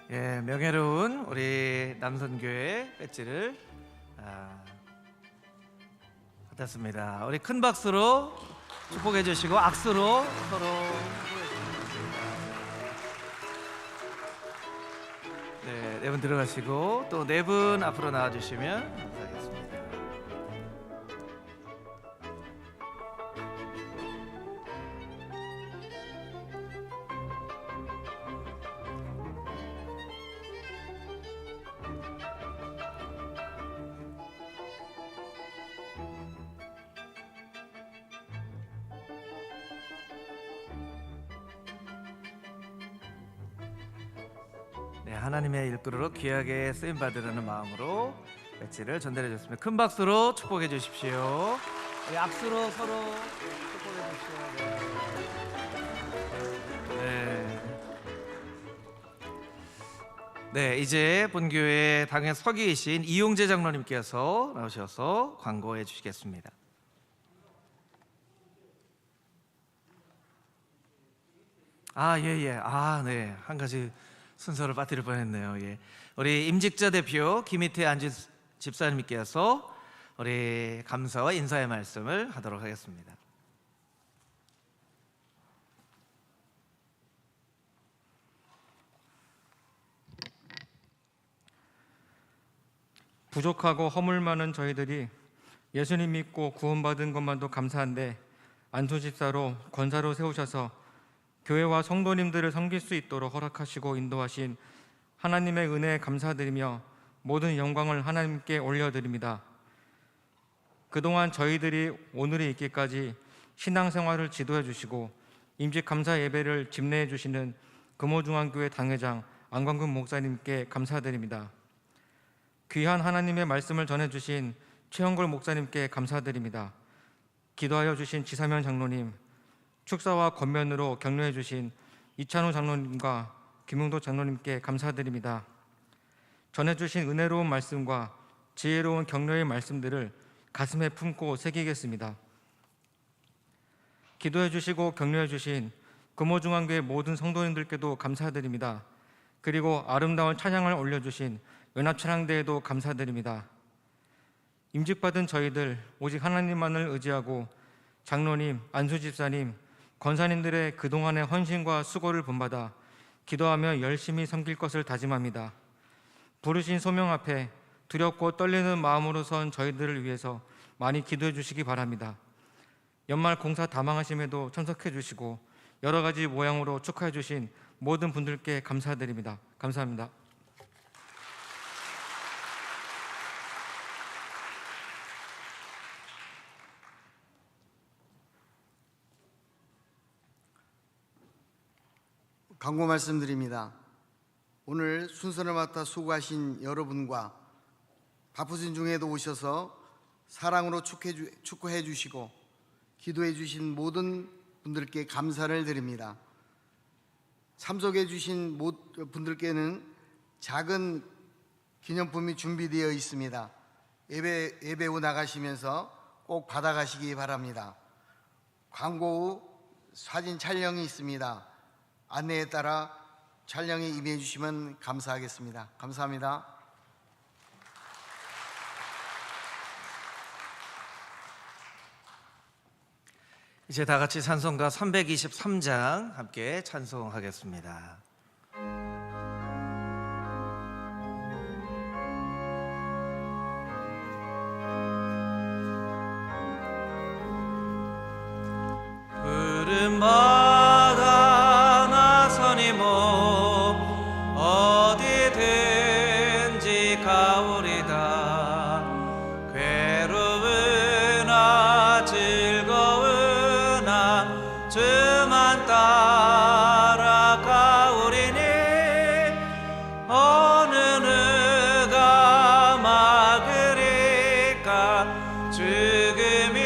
예, 명예로운 우리 남선교회 배지를 받았습니다. 우리 큰 박수로 축복해 주시고 악수로 서로 네, 네 분 들어가시고 또 네 분 앞으로 나와 주시면 감사하겠습니다. 네, 하나님의 일꾼으로 귀하게 쓰임 받으려는 마음으로 배지를 전달해 줬습니다. 큰 박수로 축복해 주십시오. 우리 악수로 서로 축복해 주십시오. 네. 네, 이제 본교회 당회 서기이신 이용재 장로님께서 나오셔서 광고해 주시겠습니다. 예. 네. 한 가지 순서를 빠뜨릴 뻔했네요. 예. 우리 임직자 대표 김희태 안주 집사님께서 우리 감사와 인사의 말씀을 하도록 하겠습니다. 부족하고 허물 많은 저희들이 예수님 믿고 구원받은 것만도 감사한데 안수 집사로 권사로 세우셔서 교회와 성도님들을 섬길 수 있도록 허락하시고 인도하신 하나님의 은혜에 감사드리며 모든 영광을 하나님께 올려드립니다. 그동안 저희들이 오늘에 있기까지 신앙생활을 지도해 주시고 임직감사 예배를 집례해 주시는 금호중앙교회 당회장 안광근 목사님께 감사드립니다. 귀한 하나님의 말씀을 전해주신 최영걸 목사님께 감사드립니다. 기도하여 주신 지사면 장로님, 축사와 권면으로 격려해 주신 이찬우 장로님과 김용도 장로님께 감사드립니다. 전해주신 은혜로운 말씀과 지혜로운 격려의 말씀들을 가슴에 품고 새기겠습니다. 기도해 주시고 격려해 주신 금호중앙교회 모든 성도님들께도 감사드립니다. 그리고 아름다운 찬양을 올려주신 연합찬양대에도 감사드립니다. 임직받은 저희들 오직 하나님만을 의지하고 장로님, 안수집사님, 권사님들의 그동안의 헌신과 수고를 본받아 기도하며 열심히 섬길 것을 다짐합니다. 부르신 소명 앞에 두렵고 떨리는 마음으로 선 저희들을 위해서 많이 기도해 주시기 바랍니다. 연말 공사 다망하심에도 참석해 주시고 여러 가지 모양으로 축하해 주신 모든 분들께 감사드립니다. 감사합니다. 광고 말씀드립니다. 오늘 순서를 맡아 수고하신 여러분과 바쁘신 중에도 오셔서 사랑으로 축구해 주시고 기도해 주신 모든 분들께 감사를 드립니다. 참석해 주신 분들께는 작은 기념품이 준비되어 있습니다. 예배 후 나가시면서 꼭 받아가시기 바랍니다. 광고 후 사진 촬영이 있습니다. 안내에 따라 촬영에 임해 주시면 감사하겠습니다. 감사합니다. 이제 다 같이 찬송가 323장 함께 찬송하겠습니다. 푸른바다 나서니 어디든지 가오리다. 괴로우나 즐거우나 주만 따라가오리니 어느 누가 막으리까. 죽음인들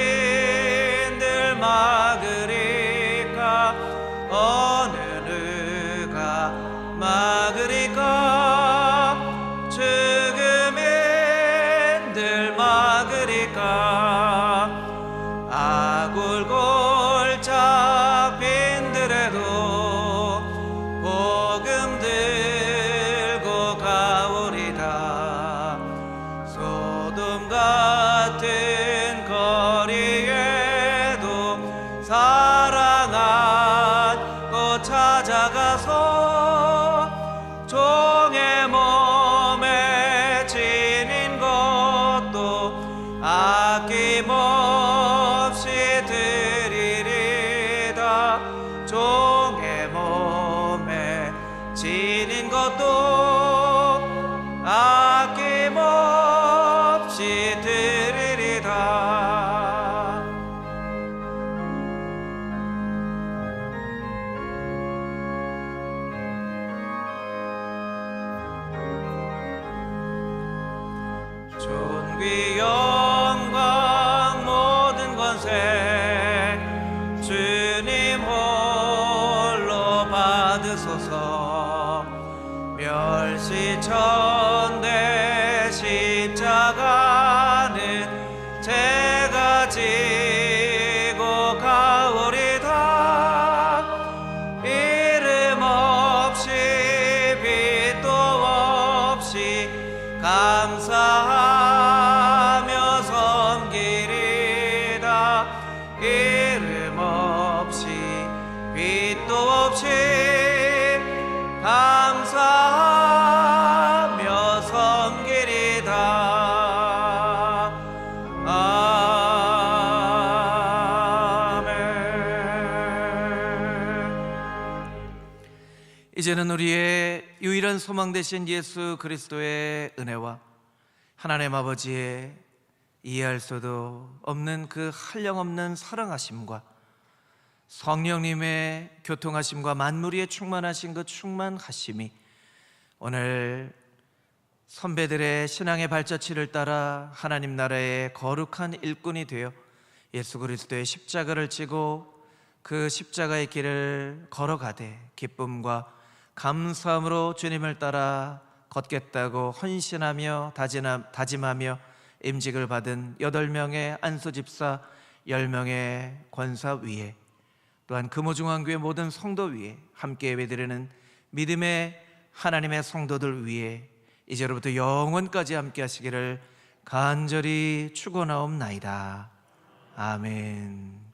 막으리까. 어느 누가 막으리까. 죽음인들 막으리까. 아굴골짝 빈들에도 복음 들고 가오리다. 소돔 같은 거리에도 사랑하고 찾아가서 종의 몸에 지닌 것도 아낌없이 드리리다. 종의 몸에 지닌 것도 아낌없이 드리리다. 존귀 영광 모든 권세 주님 홀로 받으소서. 멸시천대 십자가는 제가 지고 가오리다. 이름 없이 빛도 없이 감사하며 섬기리다. 이름 없이 빛도 없이 감사하며 섬기리다. 아멘. 이제는 우리의 유일한 소망 되신 예수 그리스도의 은혜와 하나님 아버지의 이해할 수도 없는 그 한량없는 사랑하심과 성령님의 교통하심과 만물위에 충만하신 그 충만하심이 오늘 선배들의 신앙의 발자취를 따라 하나님 나라의 거룩한 일꾼이 되어 예수 그리스도의 십자가를 지고 그 십자가의 길을 걸어가되 기쁨과 감사함으로 주님을 따라 걷겠다고 헌신하며 다짐하며 임직을 받은 8명의 안수집사 10명의 권사 위에 또한 금호중앙교회 모든 성도 위에 함께 예배드리는 믿음의 하나님의 성도들 위해 이제로부터 영원까지 함께 하시기를 간절히 축원하옵나이다. 아멘.